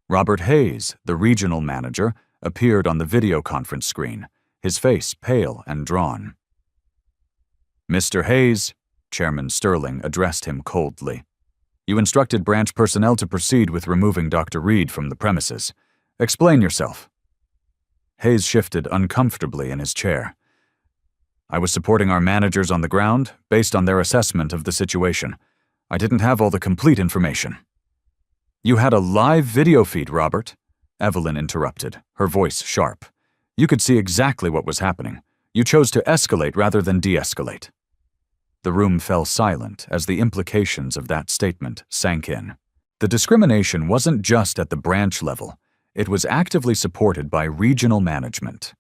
Robert Hayes, the regional manager, appeared on the video conference screen, his face pale and drawn. Mr. Hayes, Chairman Sterling addressed him coldly. You instructed branch personnel to proceed with removing Dr. Reed from the premises. Explain yourself. Hayes shifted uncomfortably in his chair. I was supporting our managers on the ground based on their assessment of the situation. I didn't have all the complete information. You had a live video feed, Robert, Evelyn interrupted, her voice sharp. You could see exactly what was happening. You chose to escalate rather than de-escalate." The room fell silent as the implications of that statement sank in. The discrimination wasn't just at the branch level. It was actively supported by regional management.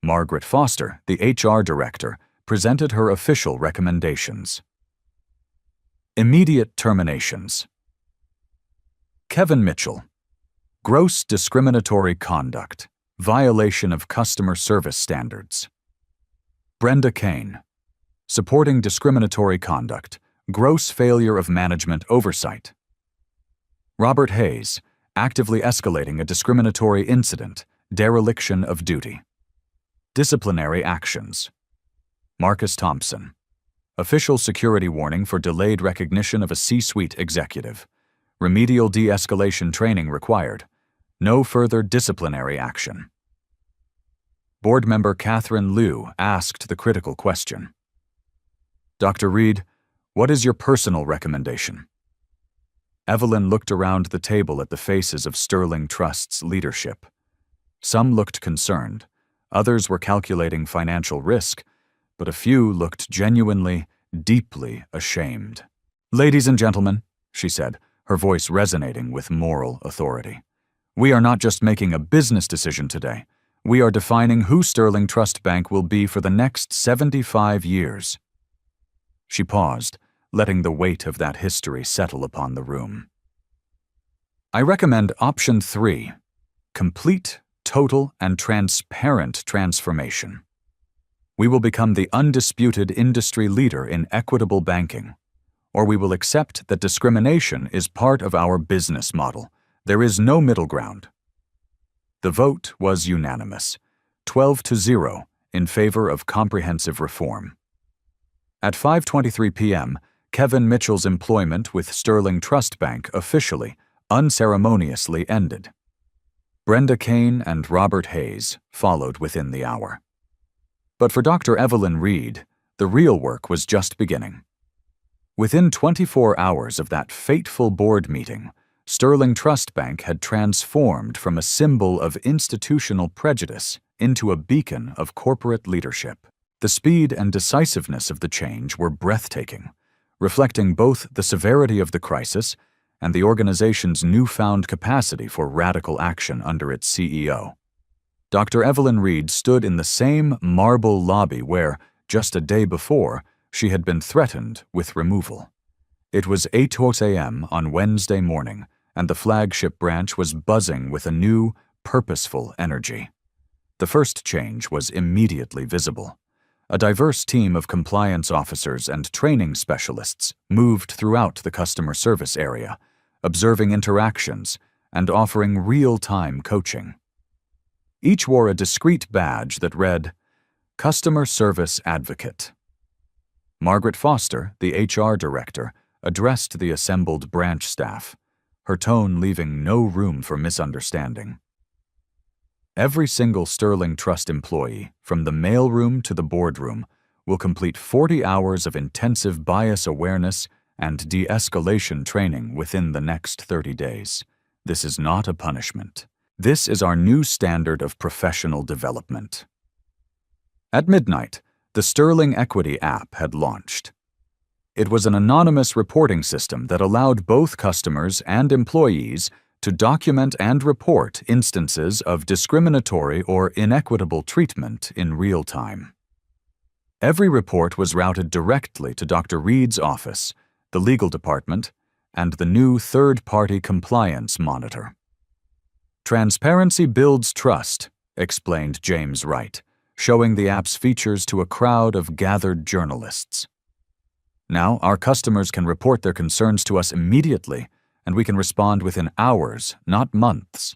Margaret Foster, the HR director, presented her official recommendations. Immediate terminations. Kevin Mitchell. Gross discriminatory conduct. Violation of customer service standards. Brenda Kane. Supporting discriminatory conduct. Gross failure of management oversight. Robert Hayes. Actively escalating a discriminatory incident. Dereliction of duty. Disciplinary actions. Marcus Thompson. Official security warning for delayed recognition of a C-suite executive. Remedial de-escalation training required. No further disciplinary action. Board member Catherine Liu asked the critical question. "Dr. Reed, what is your personal recommendation?" Evelyn looked around the table at the faces of Sterling Trust's leadership. Some looked concerned, others were calculating financial risk, but a few looked genuinely, deeply ashamed. "Ladies and gentlemen," she said, her voice resonating with moral authority, "we are not just making a business decision today. We are defining who Sterling Trust Bank will be for the next 75 years. She paused, letting the weight of that history settle upon the room. "I recommend option 3, complete, total, and transparent transformation. We will become the undisputed industry leader in equitable banking, or we will accept that discrimination is part of our business model. There is no middle ground." The vote was unanimous, 12-0 in favor of comprehensive reform. At 5:23 p.m., Kevin Mitchell's employment with Sterling Trust Bank officially, unceremoniously ended. Brenda Kane and Robert Hayes followed within the hour. But for Dr. Evelyn Reed, the real work was just beginning. Within 24 hours of that fateful board meeting, Sterling Trust Bank had transformed from a symbol of institutional prejudice into a beacon of corporate leadership. The speed and decisiveness of the change were breathtaking, reflecting both the severity of the crisis and the organization's newfound capacity for radical action under its CEO. Dr. Evelyn Reed stood in the same marble lobby where, just a day before, she had been threatened with removal. It was 8 a.m. on Wednesday morning, and the flagship branch was buzzing with a new, purposeful energy. The first change was immediately visible. A diverse team of compliance officers and training specialists moved throughout the customer service area, observing interactions and offering real-time coaching. Each wore a discreet badge that read, "Customer Service Advocate." Margaret Foster, the HR director, addressed the assembled branch staff, her tone leaving no room for misunderstanding. Every single Sterling Trust employee, from the mailroom to the boardroom, will complete 40 hours of intensive bias awareness and de-escalation training within the next 30 days. This is not a punishment. This is our new standard of professional development. At midnight, the Sterling Equity app had launched. It was an anonymous reporting system that allowed both customers and employees to document and report instances of discriminatory or inequitable treatment in real time. Every report was routed directly to Dr. Reed's office, the legal department, and the new third-party compliance monitor. "Transparency builds trust," explained James Wright, showing the app's features to a crowd of gathered journalists. "Now our customers can report their concerns to us immediately, and we can respond within hours, not months."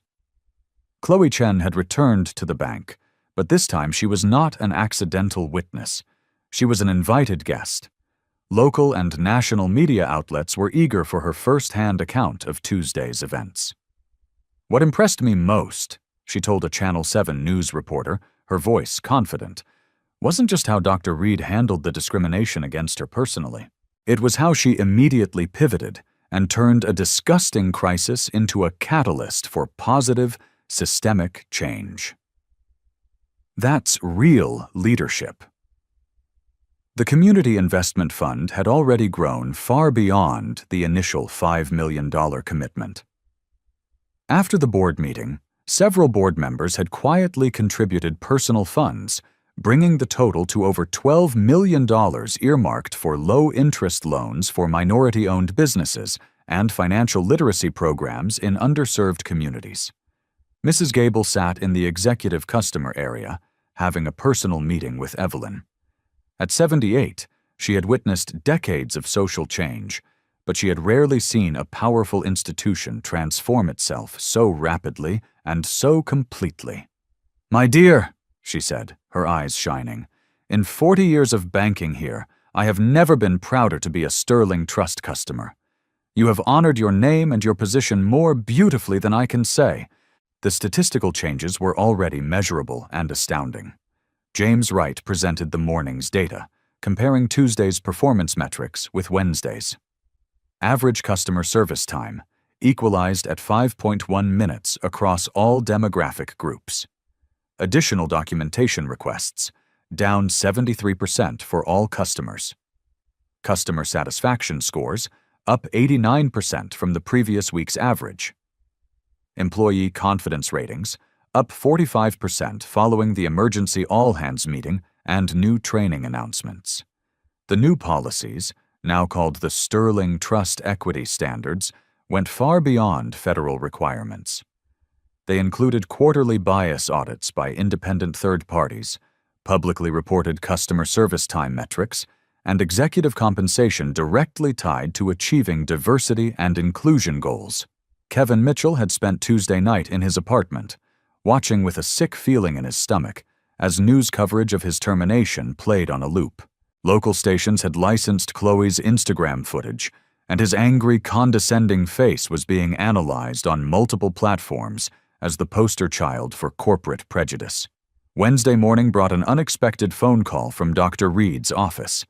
Chloe Chen had returned to the bank, but this time she was not an accidental witness. She was an invited guest. Local and national media outlets were eager for her first-hand account of Tuesday's events. "What impressed me most," she told a Channel 7 news reporter, her voice confident, "wasn't just how Dr. Reed handled the discrimination against her personally. It was how she immediately pivoted and turned a disgusting crisis into a catalyst for positive, systemic change." That's real leadership. The Community Investment Fund had already grown far beyond the initial $5 million commitment. After the board meeting, several board members had quietly contributed personal funds, bringing the total to over $12 million earmarked for low-interest loans for minority-owned businesses and financial literacy programs in underserved communities. Mrs. Gable sat in the executive customer area, having a personal meeting with Evelyn. At 78, she had witnessed decades of social change, but she had rarely seen a powerful institution transform itself so rapidly and so completely. "My dear," she said, her eyes shining, "in 40 years of banking here, I have never been prouder to be a Sterling Trust customer. You have honored your name and your position more beautifully than I can say." The statistical changes were already measurable and astounding. James Wright presented the morning's data, comparing Tuesday's performance metrics with Wednesday's. Average customer service time, equalized at 5.1 minutes across all demographic groups. Additional documentation requests, down 73% for all customers. Customer satisfaction scores, up 89% from the previous week's average. Employee confidence ratings, up 45% following the emergency all-hands meeting and new training announcements. The new policies, now called the Sterling Trust Equity Standards, went far beyond federal requirements. They included quarterly bias audits by independent third parties, publicly reported customer service time metrics, and executive compensation directly tied to achieving diversity and inclusion goals. Kevin Mitchell had spent Tuesday night in his apartment, watching with a sick feeling in his stomach as news coverage of his termination played on a loop. Local stations had licensed Chloe's Instagram footage, and his angry, condescending face was being analyzed on multiple platforms as the poster child for corporate prejudice. Wednesday morning brought an unexpected phone call from Dr. Reed's office.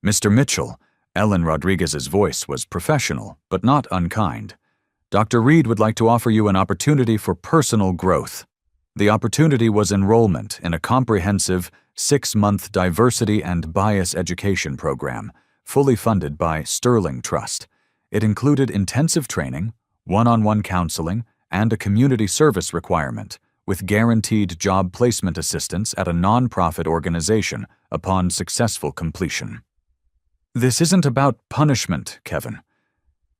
"Mr. Mitchell," Ellen Rodriguez's voice was professional but not unkind. "Dr. Reed would like to offer you an opportunity for personal growth." The opportunity was enrollment in a comprehensive 6-month diversity and bias education program, fully funded by Sterling Trust. It included intensive training, one-on-one counseling, and a community service requirement, with guaranteed job placement assistance at a nonprofit organization upon successful completion. "This isn't about punishment, Kevin,"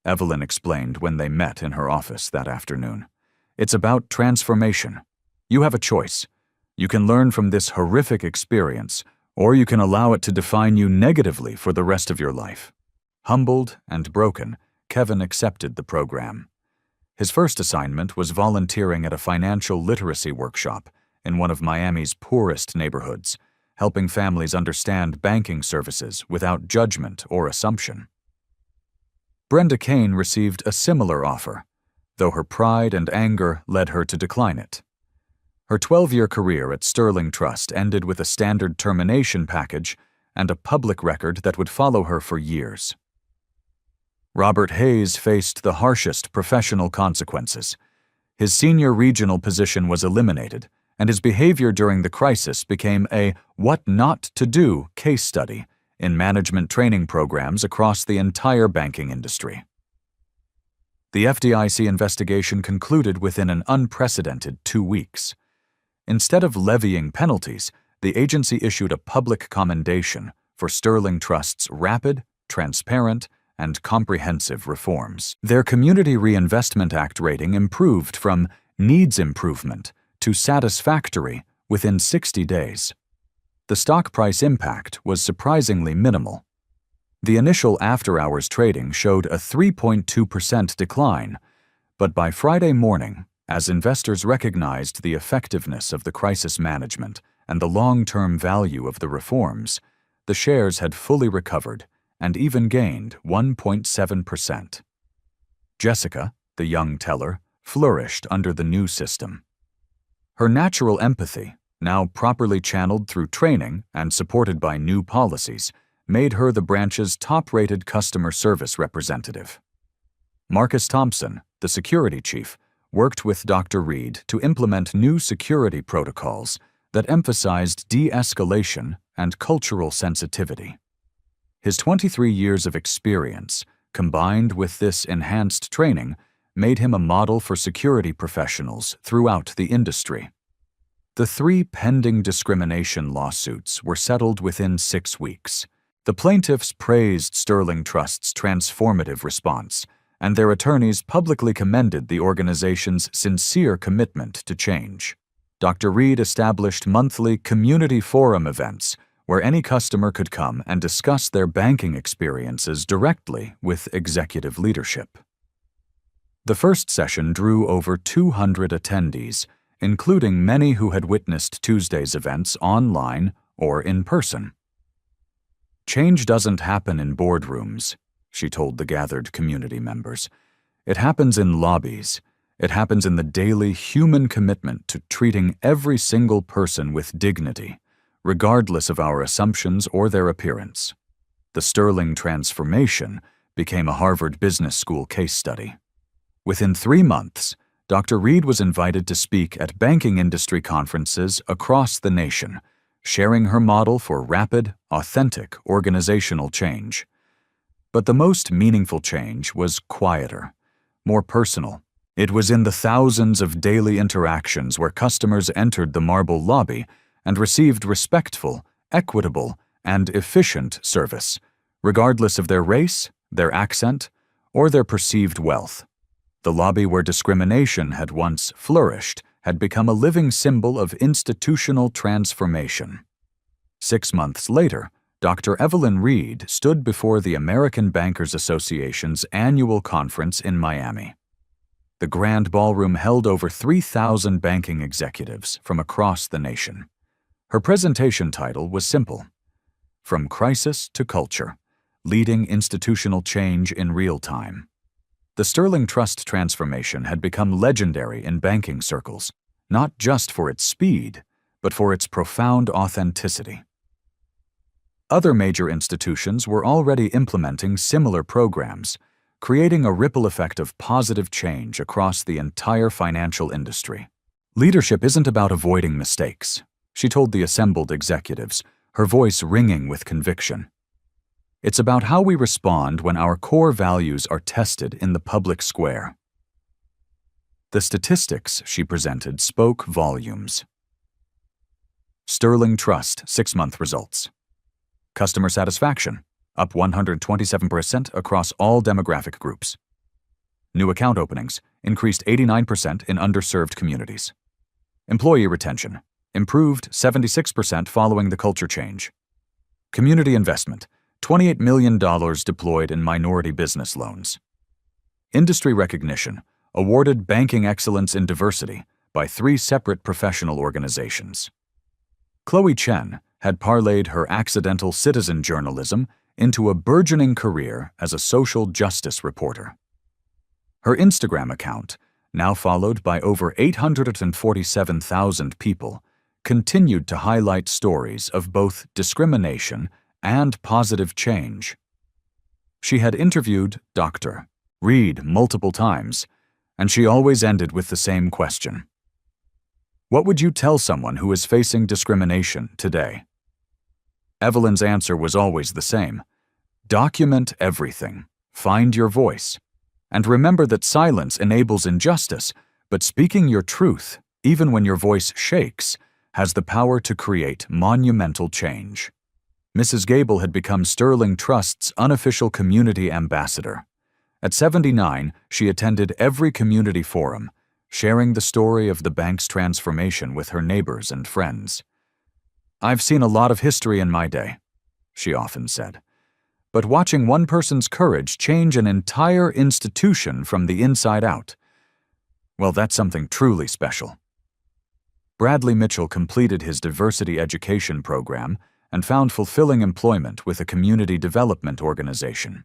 Evelyn explained when they met in her office that afternoon. "It's about transformation. You have a choice. You can learn from this horrific experience, or you can allow it to define you negatively for the rest of your life." Humbled and broken, Kevin accepted the program. His first assignment was volunteering at a financial literacy workshop in one of Miami's poorest neighborhoods, helping families understand banking services without judgment or assumption. Brenda Kane received a similar offer, though her pride and anger led her to decline it. Her 12-year career at Sterling Trust ended with a standard termination package and a public record that would follow her for years. Robert Hayes faced the harshest professional consequences. His senior regional position was eliminated, and his behavior during the crisis became a what not to do case study in management training programs across the entire banking industry. The FDIC investigation concluded within an unprecedented 2 weeks. Instead of levying penalties, the agency issued a public commendation for Sterling Trust's rapid, transparent, and comprehensive reforms. Their Community Reinvestment Act rating improved from needs improvement to satisfactory within 60 days. The stock price impact was surprisingly minimal. The initial after-hours trading showed a 3.2% decline, but by Friday morning, as investors recognized the effectiveness of the crisis management and the long-term value of the reforms, the shares had fully recovered and even gained 1.7%. Jessica, the young teller, flourished under the new system. Her natural empathy, now properly channeled through training and supported by new policies, made her the branch's top-rated customer service representative. Marcus Thompson, the security chief, worked with Dr. Reed to implement new security protocols that emphasized de-escalation and cultural sensitivity. His 23 years of experience, combined with this enhanced training, made him a model for security professionals throughout the industry. The 3 pending discrimination lawsuits were settled within 6 weeks. The plaintiffs praised Sterling Trust's transformative response, and their attorneys publicly commended the organization's sincere commitment to change. Dr. Reed established monthly community forum events where any customer could come and discuss their banking experiences directly with executive leadership. The first session drew over 200 attendees, including many who had witnessed Tuesday's events online or in person. "Change doesn't happen in boardrooms," she told the gathered community members. "It happens in lobbies. It happens in the daily human commitment to treating every single person with dignity, regardless of our assumptions or their appearance." The Sterling transformation became a Harvard Business School case study. Within 3 months, Dr. Reed was invited to speak at banking industry conferences across the nation, sharing her model for rapid, authentic organizational change. But the most meaningful change was quieter, more personal. It was in the thousands of daily interactions where customers entered the marble lobby and received respectful, equitable, and efficient service, regardless of their race, their accent, or their perceived wealth. The lobby where discrimination had once flourished had become a living symbol of institutional transformation. 6 months later, Dr. Evelyn Reed stood before the American Bankers Association's annual conference in Miami. The grand ballroom held over 3,000 banking executives from across the nation. Her presentation title was simple: From Crisis to Culture, Leading Institutional Change in Real Time. The Sterling Trust transformation had become legendary in banking circles, not just for its speed, but for its profound authenticity. Other major institutions were already implementing similar programs, creating a ripple effect of positive change across the entire financial industry. "Leadership isn't about avoiding mistakes," she told the assembled executives, her voice ringing with conviction. "It's about how we respond when our core values are tested in the public square." The statistics she presented spoke volumes. Sterling Trust 6-month results. Customer satisfaction, up 127% across all demographic groups. New account openings increased 89% in underserved communities. Employee retention improved 76% following the culture change. Community investment, $28 million deployed in minority business loans. Industry recognition, awarded Banking Excellence in Diversity by 3 separate professional organizations. Chloe Chen had parlayed her accidental citizen journalism into a burgeoning career as a social justice reporter. Her Instagram account, now followed by over 847,000 people, continued to highlight stories of both discrimination and positive change. She had interviewed Dr. Reed multiple times, and she always ended with the same question: "What would you tell someone who is facing discrimination today?" Evelyn's answer was always the same: document everything, find your voice, and remember that silence enables injustice, but speaking your truth, even when your voice shakes, has the power to create monumental change. Mrs. Gable had become Sterling Trust's unofficial community ambassador. At 79, she attended every community forum, sharing the story of the bank's transformation with her neighbors and friends. "I've seen a lot of history in my day," she often said, "but watching one person's courage change an entire institution from the inside out, well, that's something truly special." Bradley Mitchell completed his diversity education program and found fulfilling employment with a community development organization.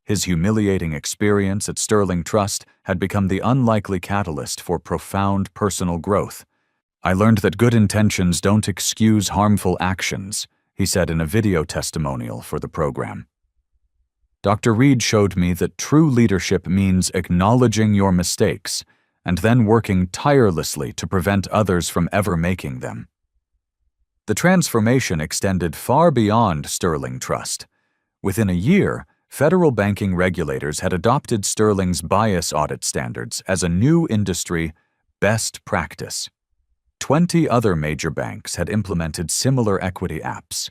His humiliating experience at Sterling Trust had become the unlikely catalyst for profound personal growth. "I learned that good intentions don't excuse harmful actions," he said in a video testimonial for the program. "Dr. Reed showed me that true leadership means acknowledging your mistakes and then working tirelessly to prevent others from ever making them." The transformation extended far beyond Sterling Trust. Within a year, federal banking regulators had adopted Sterling's bias audit standards as a new industry best practice. 20 other major banks had implemented similar equity apps,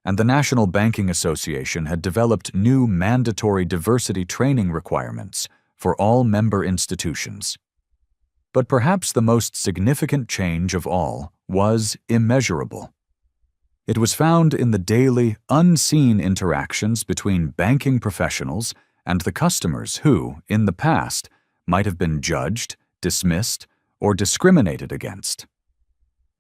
and the National Banking Association had developed new mandatory diversity training requirements for all member institutions. But perhaps the most significant change of all was immeasurable. It was found in the daily, unseen interactions between banking professionals and the customers who, in the past, might have been judged, dismissed, or discriminated against.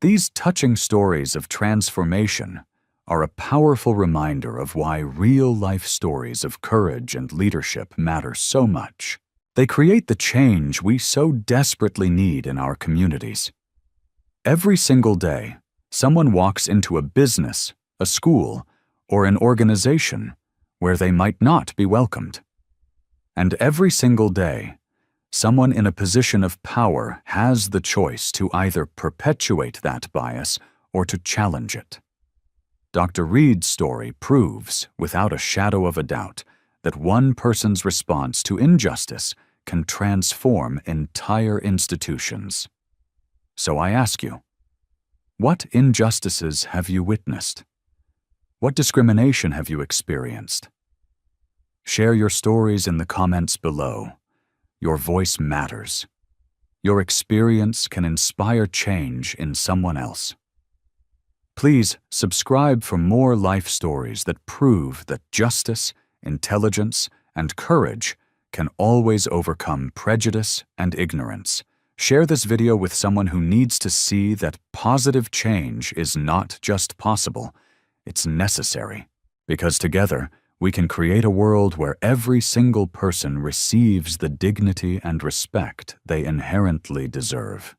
These touching stories of transformation are a powerful reminder of why real-life stories of courage and leadership matter so much. They create the change we so desperately need in our communities. Every single day, someone walks into a business, a school, or an organization where they might not be welcomed. And every single day, someone in a position of power has the choice to either perpetuate that bias or to challenge it. Dr. Reed's story proves, without a shadow of a doubt, that one person's response to injustice can transform entire institutions. So I ask you, what injustices have you witnessed? What discrimination have you experienced? Share your stories in the comments below. Your voice matters. Your experience can inspire change in someone else. Please subscribe for more life stories that prove that justice, intelligence, and courage can always overcome prejudice and ignorance. Share this video with someone who needs to see that positive change is not just possible, it's necessary. Because together, we can create a world where every single person receives the dignity and respect they inherently deserve.